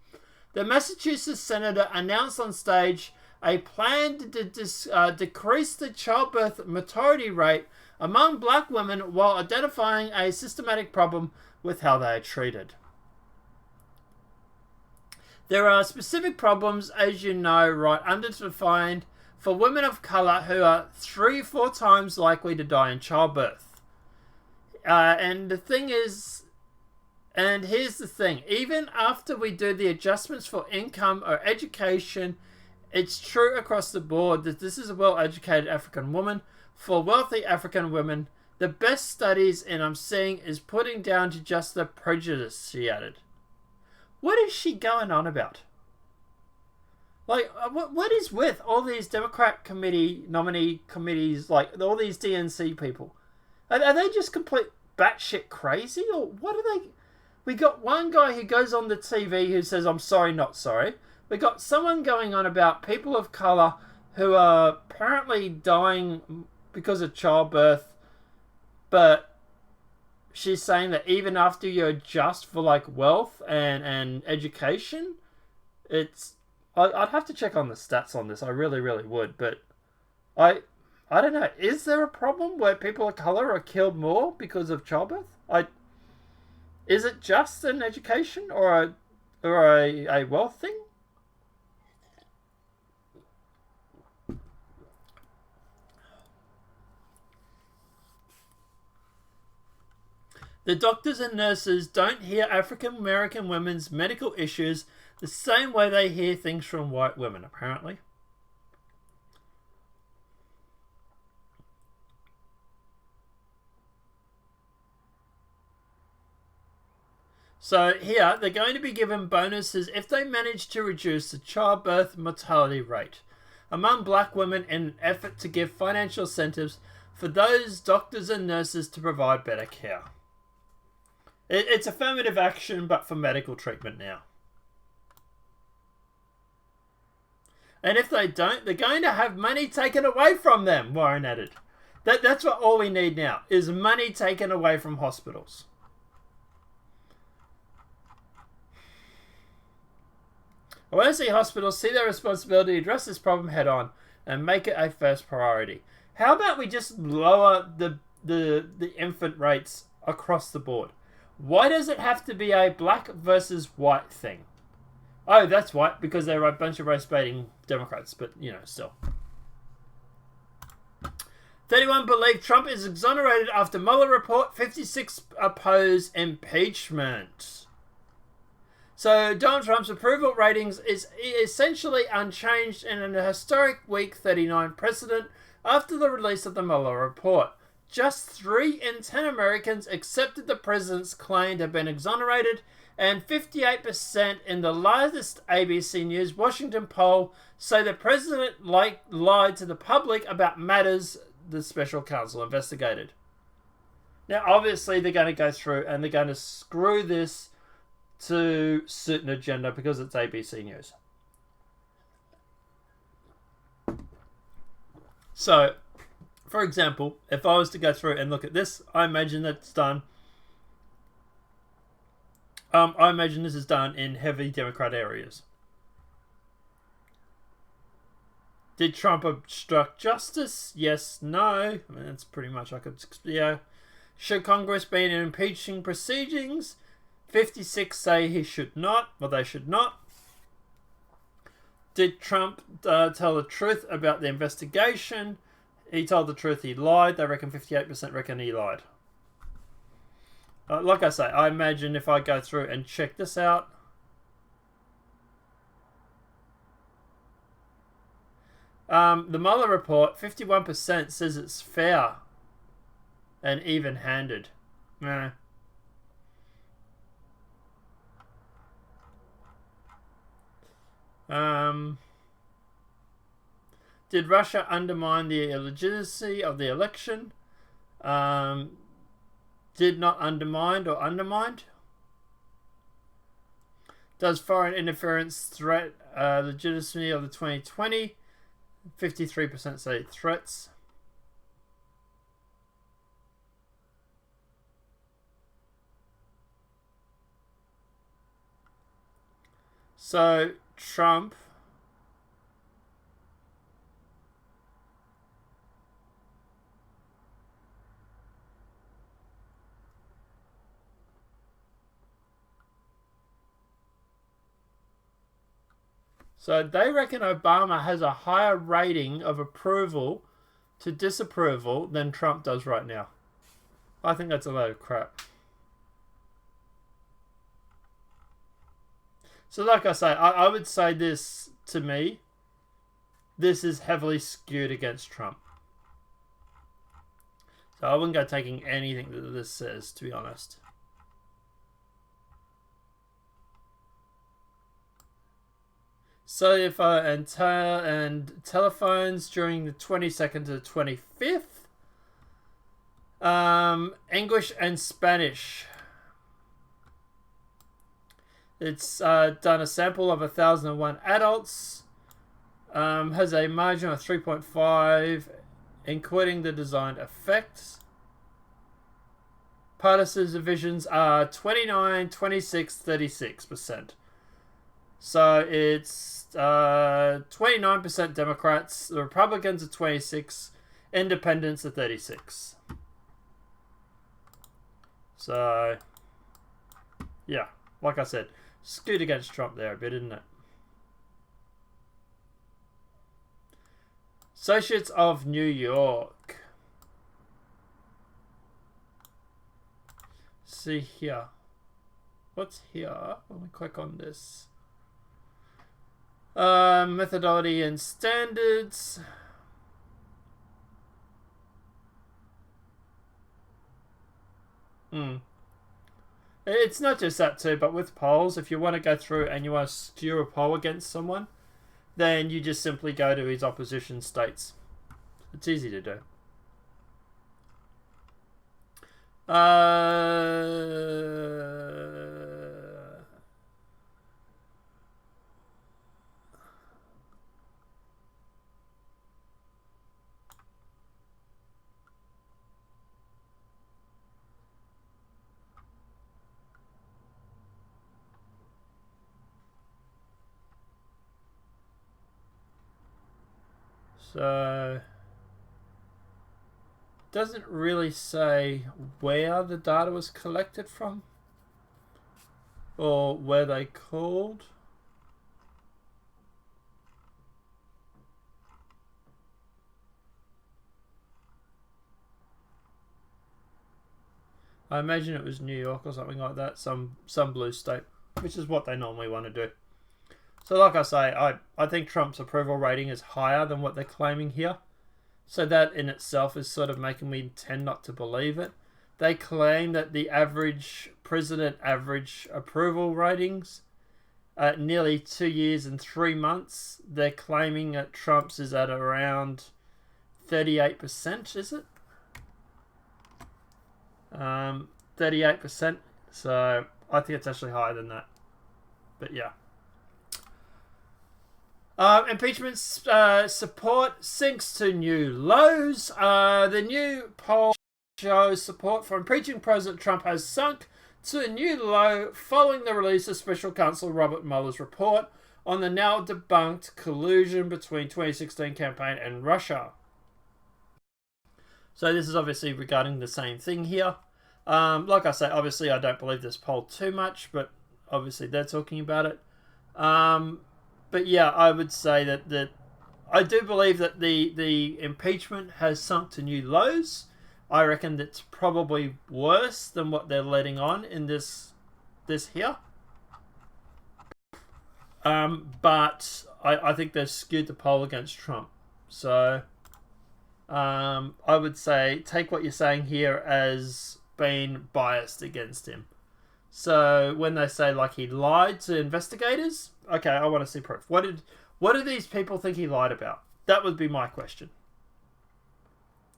The Massachusetts senator announced on stage a plan to decrease the childbirth mortality rate among black women while identifying a systematic problem with how they are treated. There are specific problems, as you know, right underdefined for women of colour who are 3-4 times likely to die in childbirth. And the thing is, and here's the thing, even after we do the adjustments for income or education, it's true across the board that this is a well-educated African woman. For wealthy African women, the best studies, and I'm seeing, is putting down to just the prejudice, she added. What is she going on about? Like, what is with all these Democrat nominee committees, like all these DNC people? Are they just complete batshit crazy, or what are they? We got one guy who goes on the TV who says, "I'm sorry, not sorry." We got someone going on about people of color who are apparently dying because of childbirth, but she's saying that even after you adjust for like wealth and education, it's. I'd have to check on the stats on this. I really, really would. But I don't know. Is there a problem where people of color are killed more because of childbirth? Is it just an education or a wealth thing? The doctors and nurses don't hear African American women's medical issues the same way they hear things from white women, apparently. So here, they're going to be given bonuses if they manage to reduce the childbirth mortality rate among black women in an effort to give financial incentives for those doctors and nurses to provide better care. It's affirmative action, but for medical treatment now. And if they don't, they're going to have money taken away from them, Warren added. That's what all we need now, is money taken away from hospitals. I want to see hospitals see their responsibility to address this problem head on and make it a first priority. How about we just lower the infant rates across the board? Why does it have to be a black versus white thing? Oh, that's white, because they're a bunch of race-baiting Democrats, but, you know, still. 31 believe Trump is exonerated after Mueller report. 56 oppose impeachment. So, Donald Trump's approval ratings is essentially unchanged in an historic Week 39 precedent after the release of the Mueller report. Just 3 in 10 Americans accepted the president's claim to have been exonerated, and 58% in the latest ABC News Washington poll say the president lied to the public about matters the special counsel investigated. Now, obviously, they're going to go through and they're going to screw this to suit an agenda because it's ABC News. So, for example, if I was to go through and look at this, I imagine that's done. I imagine this is done in heavy Democrat areas. Did Trump obstruct justice? Yes, no. I mean, that's pretty much yeah. Should Congress be in impeaching proceedings? 56 say he should not, or they should not. Did Trump tell the truth about the investigation? He told the truth, he lied. They reckon 58% reckon he lied. Like I say, I imagine if I go through and check this out. The Mueller report, 51% says it's fair and even-handed. Nah. Did Russia undermine the legitimacy of the election? Did not undermined or undermined? Does foreign interference threat legitimacy of the 2020? 53% say threats. So, Trump So they reckon Obama has a higher rating of approval to disapproval than Trump does right now. I think that's a load of crap. So like I say, I would say this to me, this is heavily skewed against Trump. So I wouldn't go taking anything that this says, to be honest. cellular and telephones during the 22nd to the 25th. English and Spanish. It's done a sample of 1,001 adults. Has a margin of 3.5, including the designed effects. Partisan divisions are 29, 26, 36%. So it's 29% Democrats, the Republicans are 26, Independents are 36. So, yeah, like I said, scoot against Trump there a bit, isn't it? Associates of New York. See here. What's here? Let me click on this. Methodology and standards. It's not just that too, but with polls, if you want to go through and you want to skew a poll against someone, then you just simply go to his opposition states. It's easy to do. So, doesn't really say where the data was collected from or where they called. I imagine it was New York or something like that, some blue state, which is what they normally want to do. So like I say, I think Trump's approval rating is higher than what they're claiming here. So that in itself is sort of making me tend not to believe it. They claim that the average president average approval ratings at nearly 2 years and 3 months, they're claiming that Trump's is at around 38%, is it? 38%. So I think it's actually higher than that. But yeah. Impeachment support sinks to new lows. The new poll shows support for impeaching President Trump has sunk to a new low following the release of Special Counsel Robert Mueller's report on the now debunked collusion between 2016 campaign and Russia. So this is obviously regarding the same thing here. Like I say, obviously I don't believe this poll too much, but obviously they're talking about it. But yeah, I would say that I do believe that the impeachment has sunk to new lows. I reckon that's probably worse than what they're letting on in this here. But I think they've skewed the poll against Trump. So I would say take what you're saying here as being biased against him. So when they say like he lied to investigators, okay, I want to see proof. What do these people think he lied about? That would be my question.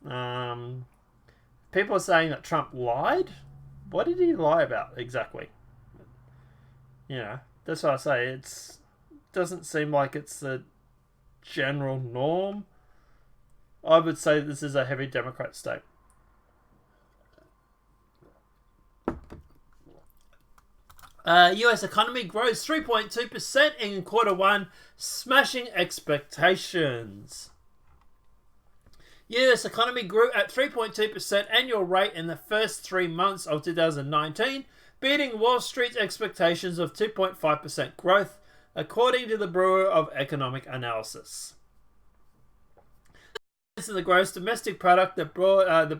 People are saying that Trump lied. What did he lie about exactly? You know, that's what I say. It doesn't seem like it's the general norm. I would say this is a heavy Democrat state. US economy grows 3.2% in Q1, smashing expectations. US economy grew at 3.2% annual rate in the first 3 months of 2019, beating Wall Street's expectations of 2.5% growth, according to the Bureau of Economic Analysis. This is the gross domestic product, the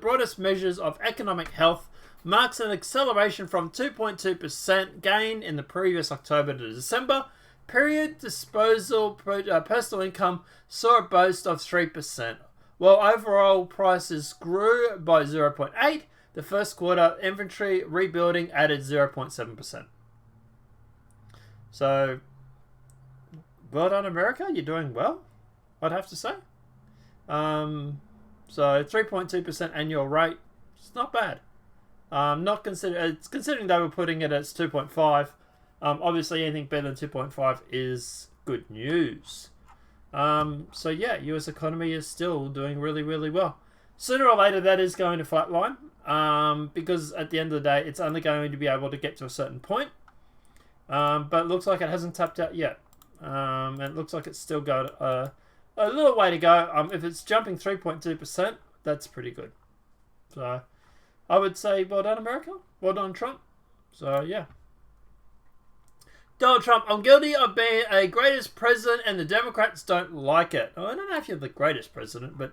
broadest measures of economic health, marks an acceleration from 2.2% gain in the previous October to December period. Personal income saw a boost of 3%, while overall prices grew by 0.8%. The first quarter inventory rebuilding added 0.7%. So well done, America. You're doing well, I'd have to say. So 3.2% annual rate. It's not bad. It's considering they were putting it at 2.5. Obviously, anything better than 2.5 is good news. So yeah, U.S. economy is still doing really, really well. Sooner or later, that is going to flatline. Because at the end of the day, it's only going to be able to get to a certain point. But it looks like it hasn't tapped out yet. And it looks like it's still got a little way to go. If it's jumping 3.2%, that's pretty good. So I would say, well done, America. Well done, Trump. So yeah. Donald Trump, I'm guilty of being a greatest president and the Democrats don't like it. I don't know if you're the greatest president, but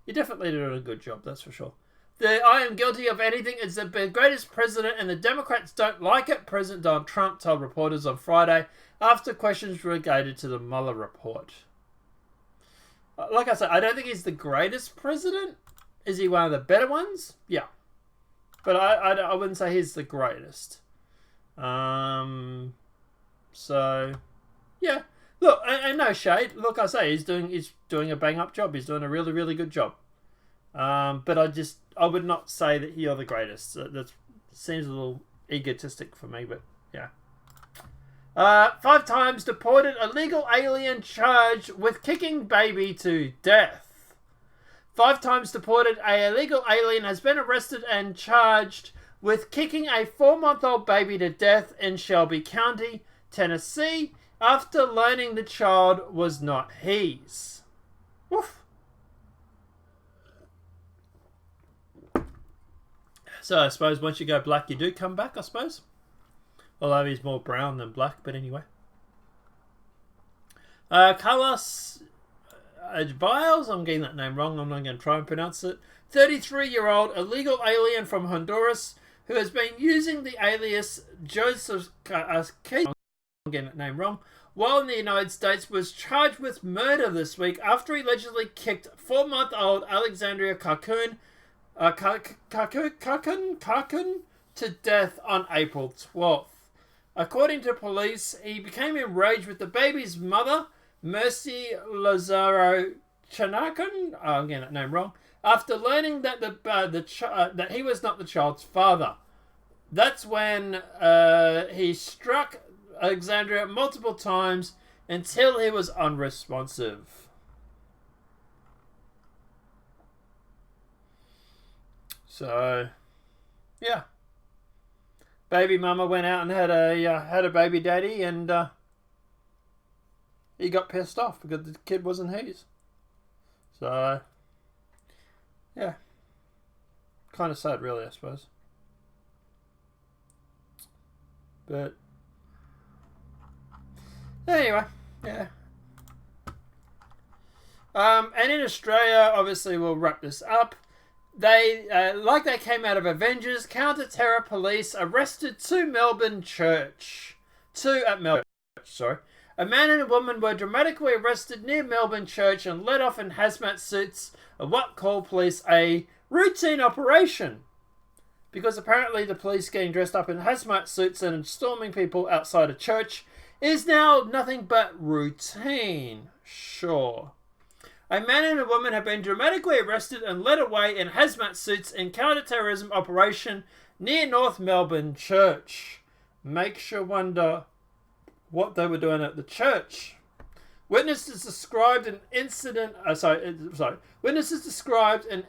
you're definitely doing a good job, that's for sure. I am guilty of anything. It's the greatest president and the Democrats don't like it, President Donald Trump told reporters on Friday after questions related to the Mueller report. Like I said, I don't think he's the greatest president. Is he one of the better ones? Yeah. But I wouldn't say he's the greatest. So, yeah. Look, and no shade. Look, I say he's doing a bang-up job. He's doing a really, really good job. But I would not say that you're the greatest. That seems a little egotistic for me, but yeah. 5 times deported illegal alien charged with kicking baby to death. 5 times deported illegal alien has been arrested and charged with kicking a 4-month-old baby to death in Shelby County, Tennessee, after learning the child was not his. Woof. So I suppose once you go black, you do come back, I suppose. Although he's more brown than black, but anyway. Carlos Biles, I'm getting that name wrong, I'm not going to try and pronounce it. 33-year-old illegal alien from Honduras who has been using the alias Joseph I'm getting that name wrong, while in the United States was charged with murder this week after he allegedly kicked 4-month-old Alexandria Kakun to death on April 12th. According to police, he became enraged with the baby's mother, Mercy Lazaro Chanakan, I'm getting that name wrong, after learning that that he was not the child's father. That's when he struck Alexandria multiple times until he was unresponsive. So, yeah. Baby mama went out and had a baby daddy, and he got pissed off because the kid wasn't his. So, yeah. Kind of sad, really, I suppose. But anyway, yeah. And in Australia, obviously, we'll wrap this up. They came out of Avengers, counter-terror police arrested two at Melbourne Church. A man and a woman were dramatically arrested near Melbourne Church and led off in hazmat suits of what called police a routine operation. Because apparently the police getting dressed up in hazmat suits and storming people outside a church is now nothing but routine. Sure. A man and a woman have been dramatically arrested and led away in hazmat suits in counter-terrorism operation near North Melbourne Church. Makes you wonder what they were doing at the church. Witnesses described an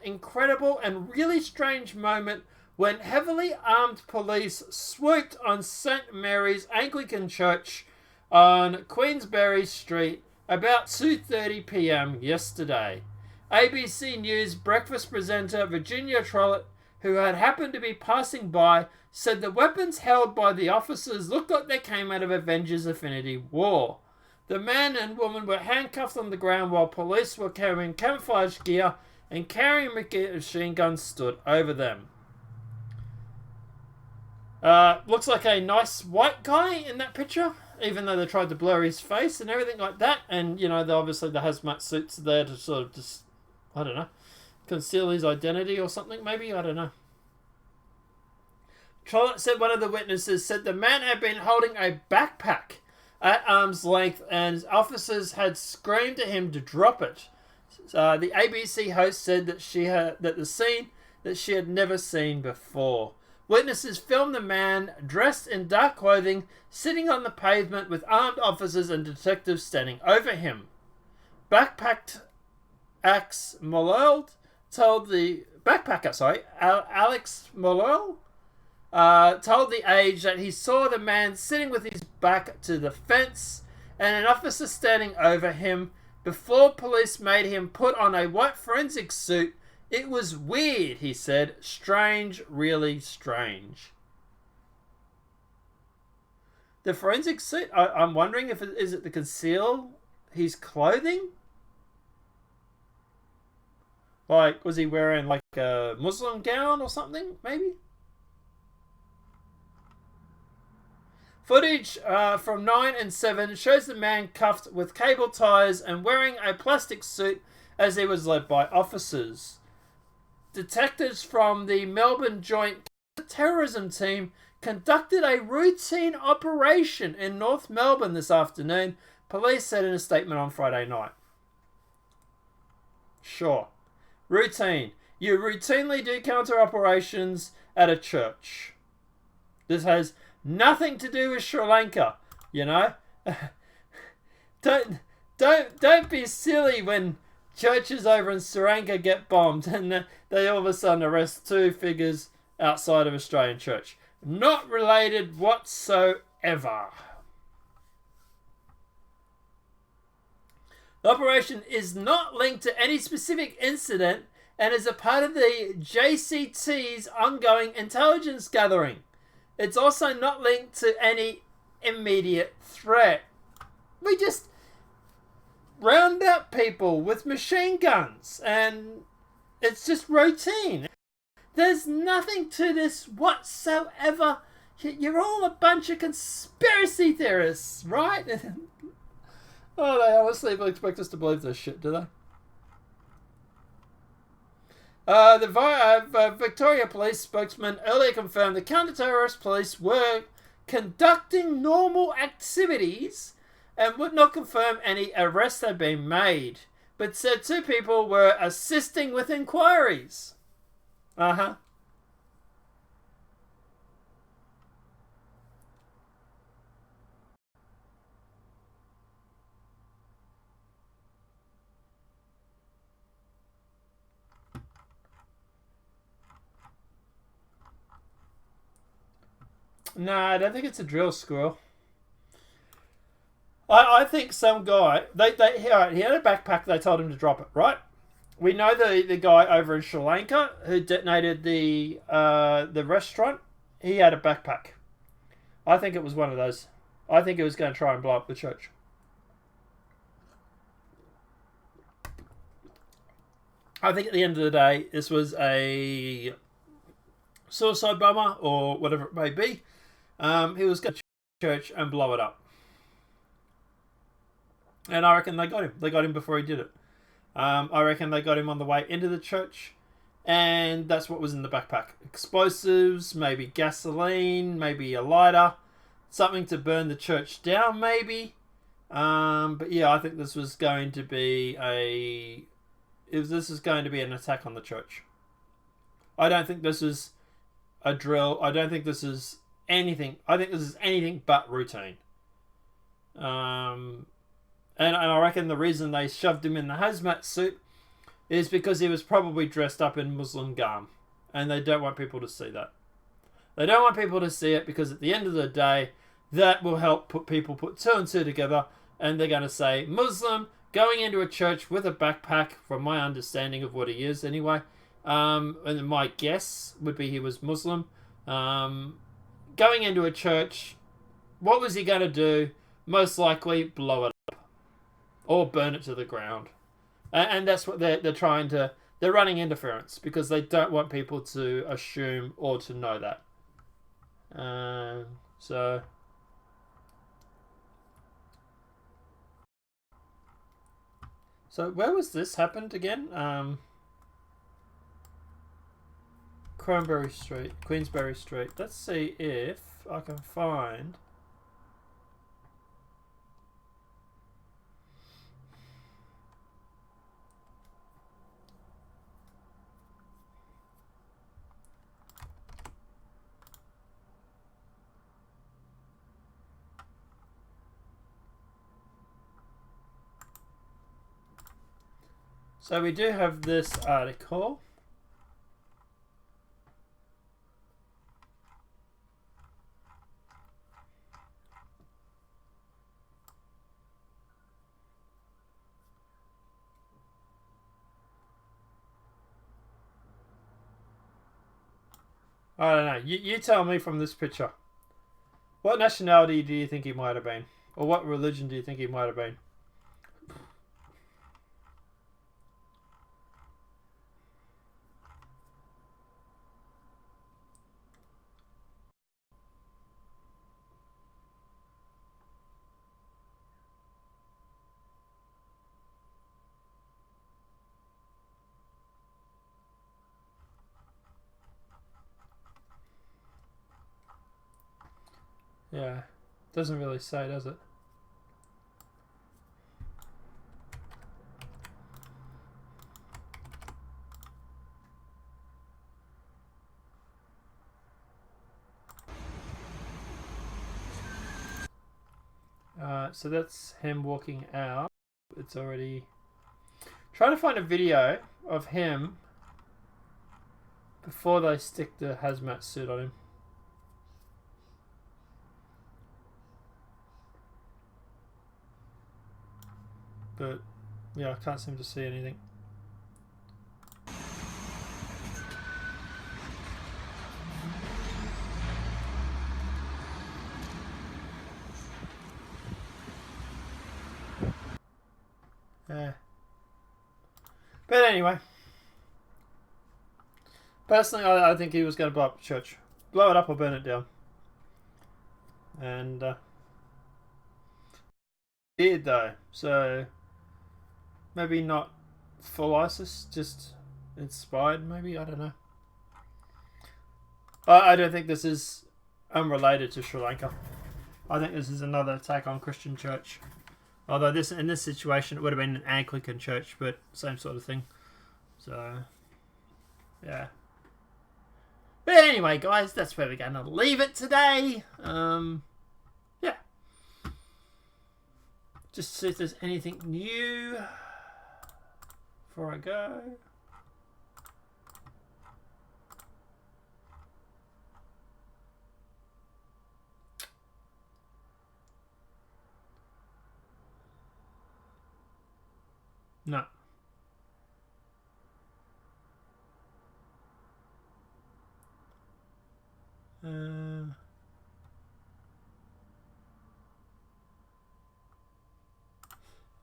incredible and really strange moment when heavily armed police swooped on St. Mary's Anglican Church on Queensberry Street about 2:30 p.m. yesterday. ABC News breakfast presenter Virginia Trollope, who had happened to be passing by, said the weapons held by the officers looked like they came out of Avengers Infinity War. The man and woman were handcuffed on the ground while police were carrying camouflage gear and carrying machine guns stood over them. Looks like a nice white guy in that picture, even though they tried to blur his face and everything like that. And, obviously the hazmat suits are there to sort of just, I don't know, conceal his identity or something, maybe? I don't know. Trollope said one of the witnesses said the man had been holding a backpack at arm's length, and officers had screamed at him to drop it. The ABC host said that the scene that she had never seen before. Witnesses filmed the man dressed in dark clothing sitting on the pavement with armed officers and detectives standing over him. Backpacked Alex Molel told the Alex Molel told the Age that he saw the man sitting with his back to the fence and an officer standing over him before police made him put on a white forensic suit. It was weird, he said. Strange, really strange. The forensic suit, I'm wondering if is it to conceal his clothing? Like, was he wearing like a Muslim gown or something, maybe? Footage from 9 and 7 shows the man cuffed with cable ties and wearing a plastic suit as he was led by officers. Detectives from the Melbourne Joint Terrorism Team conducted a routine operation in North Melbourne this afternoon, police said in a statement on Friday night. Sure. Routine. You routinely do counter operations at a church. This has nothing to do with Sri Lanka, you know. Don't be silly when churches over in Sri Lanka get bombed and they all of a sudden arrest 2 figures outside of Australian church. Not related whatsoever. The operation is not linked to any specific incident and is a part of the JCT's ongoing intelligence gathering. It's also not linked to any immediate threat. We just round up people with machine guns and it's just routine. There's nothing to this whatsoever. You're all a bunch of conspiracy theorists, right? Oh, they honestly expect us to believe this shit, do they? The Victoria Police spokesman earlier confirmed the counter-terrorist police were conducting normal activities and would not confirm any arrests had been made, but said 2 people were assisting with inquiries. Uh-huh. No, I don't think it's a drill squirrel. I think some guy he had a backpack. They told him to drop it. Right? We know the guy over in Sri Lanka who detonated the restaurant. He had a backpack. I think it was one of those. I think he was going to try and blow up the church. I think at the end of the day, this was a suicide bomber or whatever it may be. He was going to church and blow it up. And I reckon they got him. They got him before he did it. I reckon they got him on the way into the church. And that's what was in the backpack. Explosives, maybe gasoline, maybe a lighter. Something to burn the church down, maybe. But yeah, I think this was going to be this is going to be an attack on the church. I don't think this is a drill. I don't think this is anything. I think this is anything but routine. And I reckon the reason they shoved him in the hazmat suit is because he was probably dressed up in Muslim garb. And they don't want people to see that. They don't want people to see it because at the end of the day, that will help people put 2 and 2 together. And they're going to say, Muslim going into a church with a backpack, from my understanding of what he is anyway. And my guess would be he was Muslim. Going into a church, what was he going to do? Most likely blow it up. Or burn it to the ground. And that's what they're trying to... They're running interference because they don't want people to assume or to know that. So where was this happened again? Queensberry Street. Let's see if I can find... So we do have this article. I don't know. You tell me from this picture. What nationality do you think he might have been? Or what religion do you think he might have been? Yeah, doesn't really say, does it? So that's him walking out. It's already... Trying to find a video of him before they stick the hazmat suit on him. But, yeah, I can't seem to see anything. But anyway, personally, I think he was going to blow up the church. Blow it up or burn it down. And, did though, so maybe not full ISIS, just inspired maybe, I don't know. I don't think this is unrelated to Sri Lanka. I think this is another attack on Christian church. Although in this situation it would have been an Anglican church, but same sort of thing. So, yeah. But anyway, guys, that's where we're going to leave it today. Yeah. Just see if there's anything new before I go. No.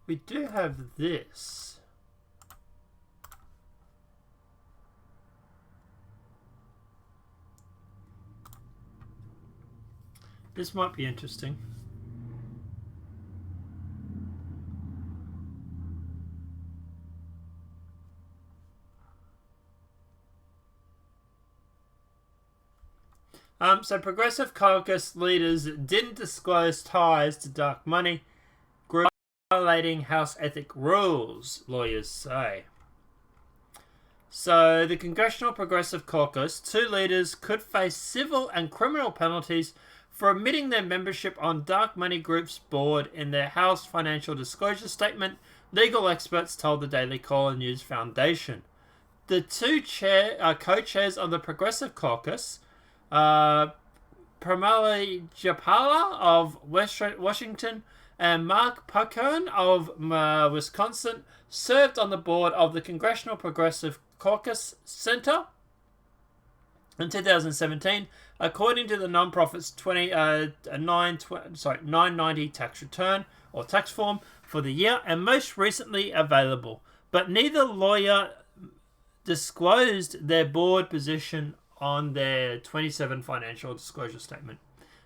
We do have this. This might be interesting. So Progressive Caucus leaders didn't disclose ties to dark money group violating House ethic rules, lawyers say. So the Congressional Progressive Caucus, 2 leaders could face civil and criminal penalties for omitting their membership on dark money group's board in their House financial disclosure statement, legal experts told the Daily Caller News Foundation. The 2 co-chairs of the Progressive Caucus, Pramila Jayapal of Washington and Mark Puckern of Wisconsin, served on the board of the Congressional Progressive Caucus Center in 2017, according to the nonprofit's 990 tax return or tax form for the year, and most recently available. But neither lawyer disclosed their board position on their 27 financial disclosure statement,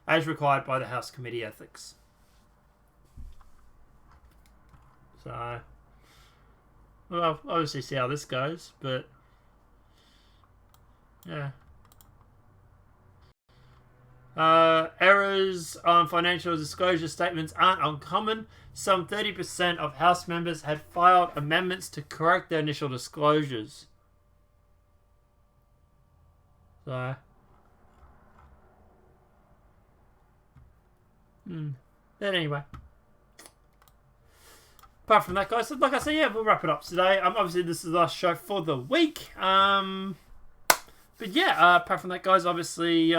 as required by the House Committee Ethics. So, well, obviously see how this goes, but yeah. Errors on financial disclosure statements aren't uncommon. Some 30% of House members had filed amendments to correct their initial disclosures. So, but anyway. apart from that, guys, like I said, yeah, we'll wrap it up today. Obviously, this is the last show for the week. But yeah, apart from that, guys, obviously,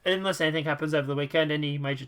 unless anything happens over the weekend, any major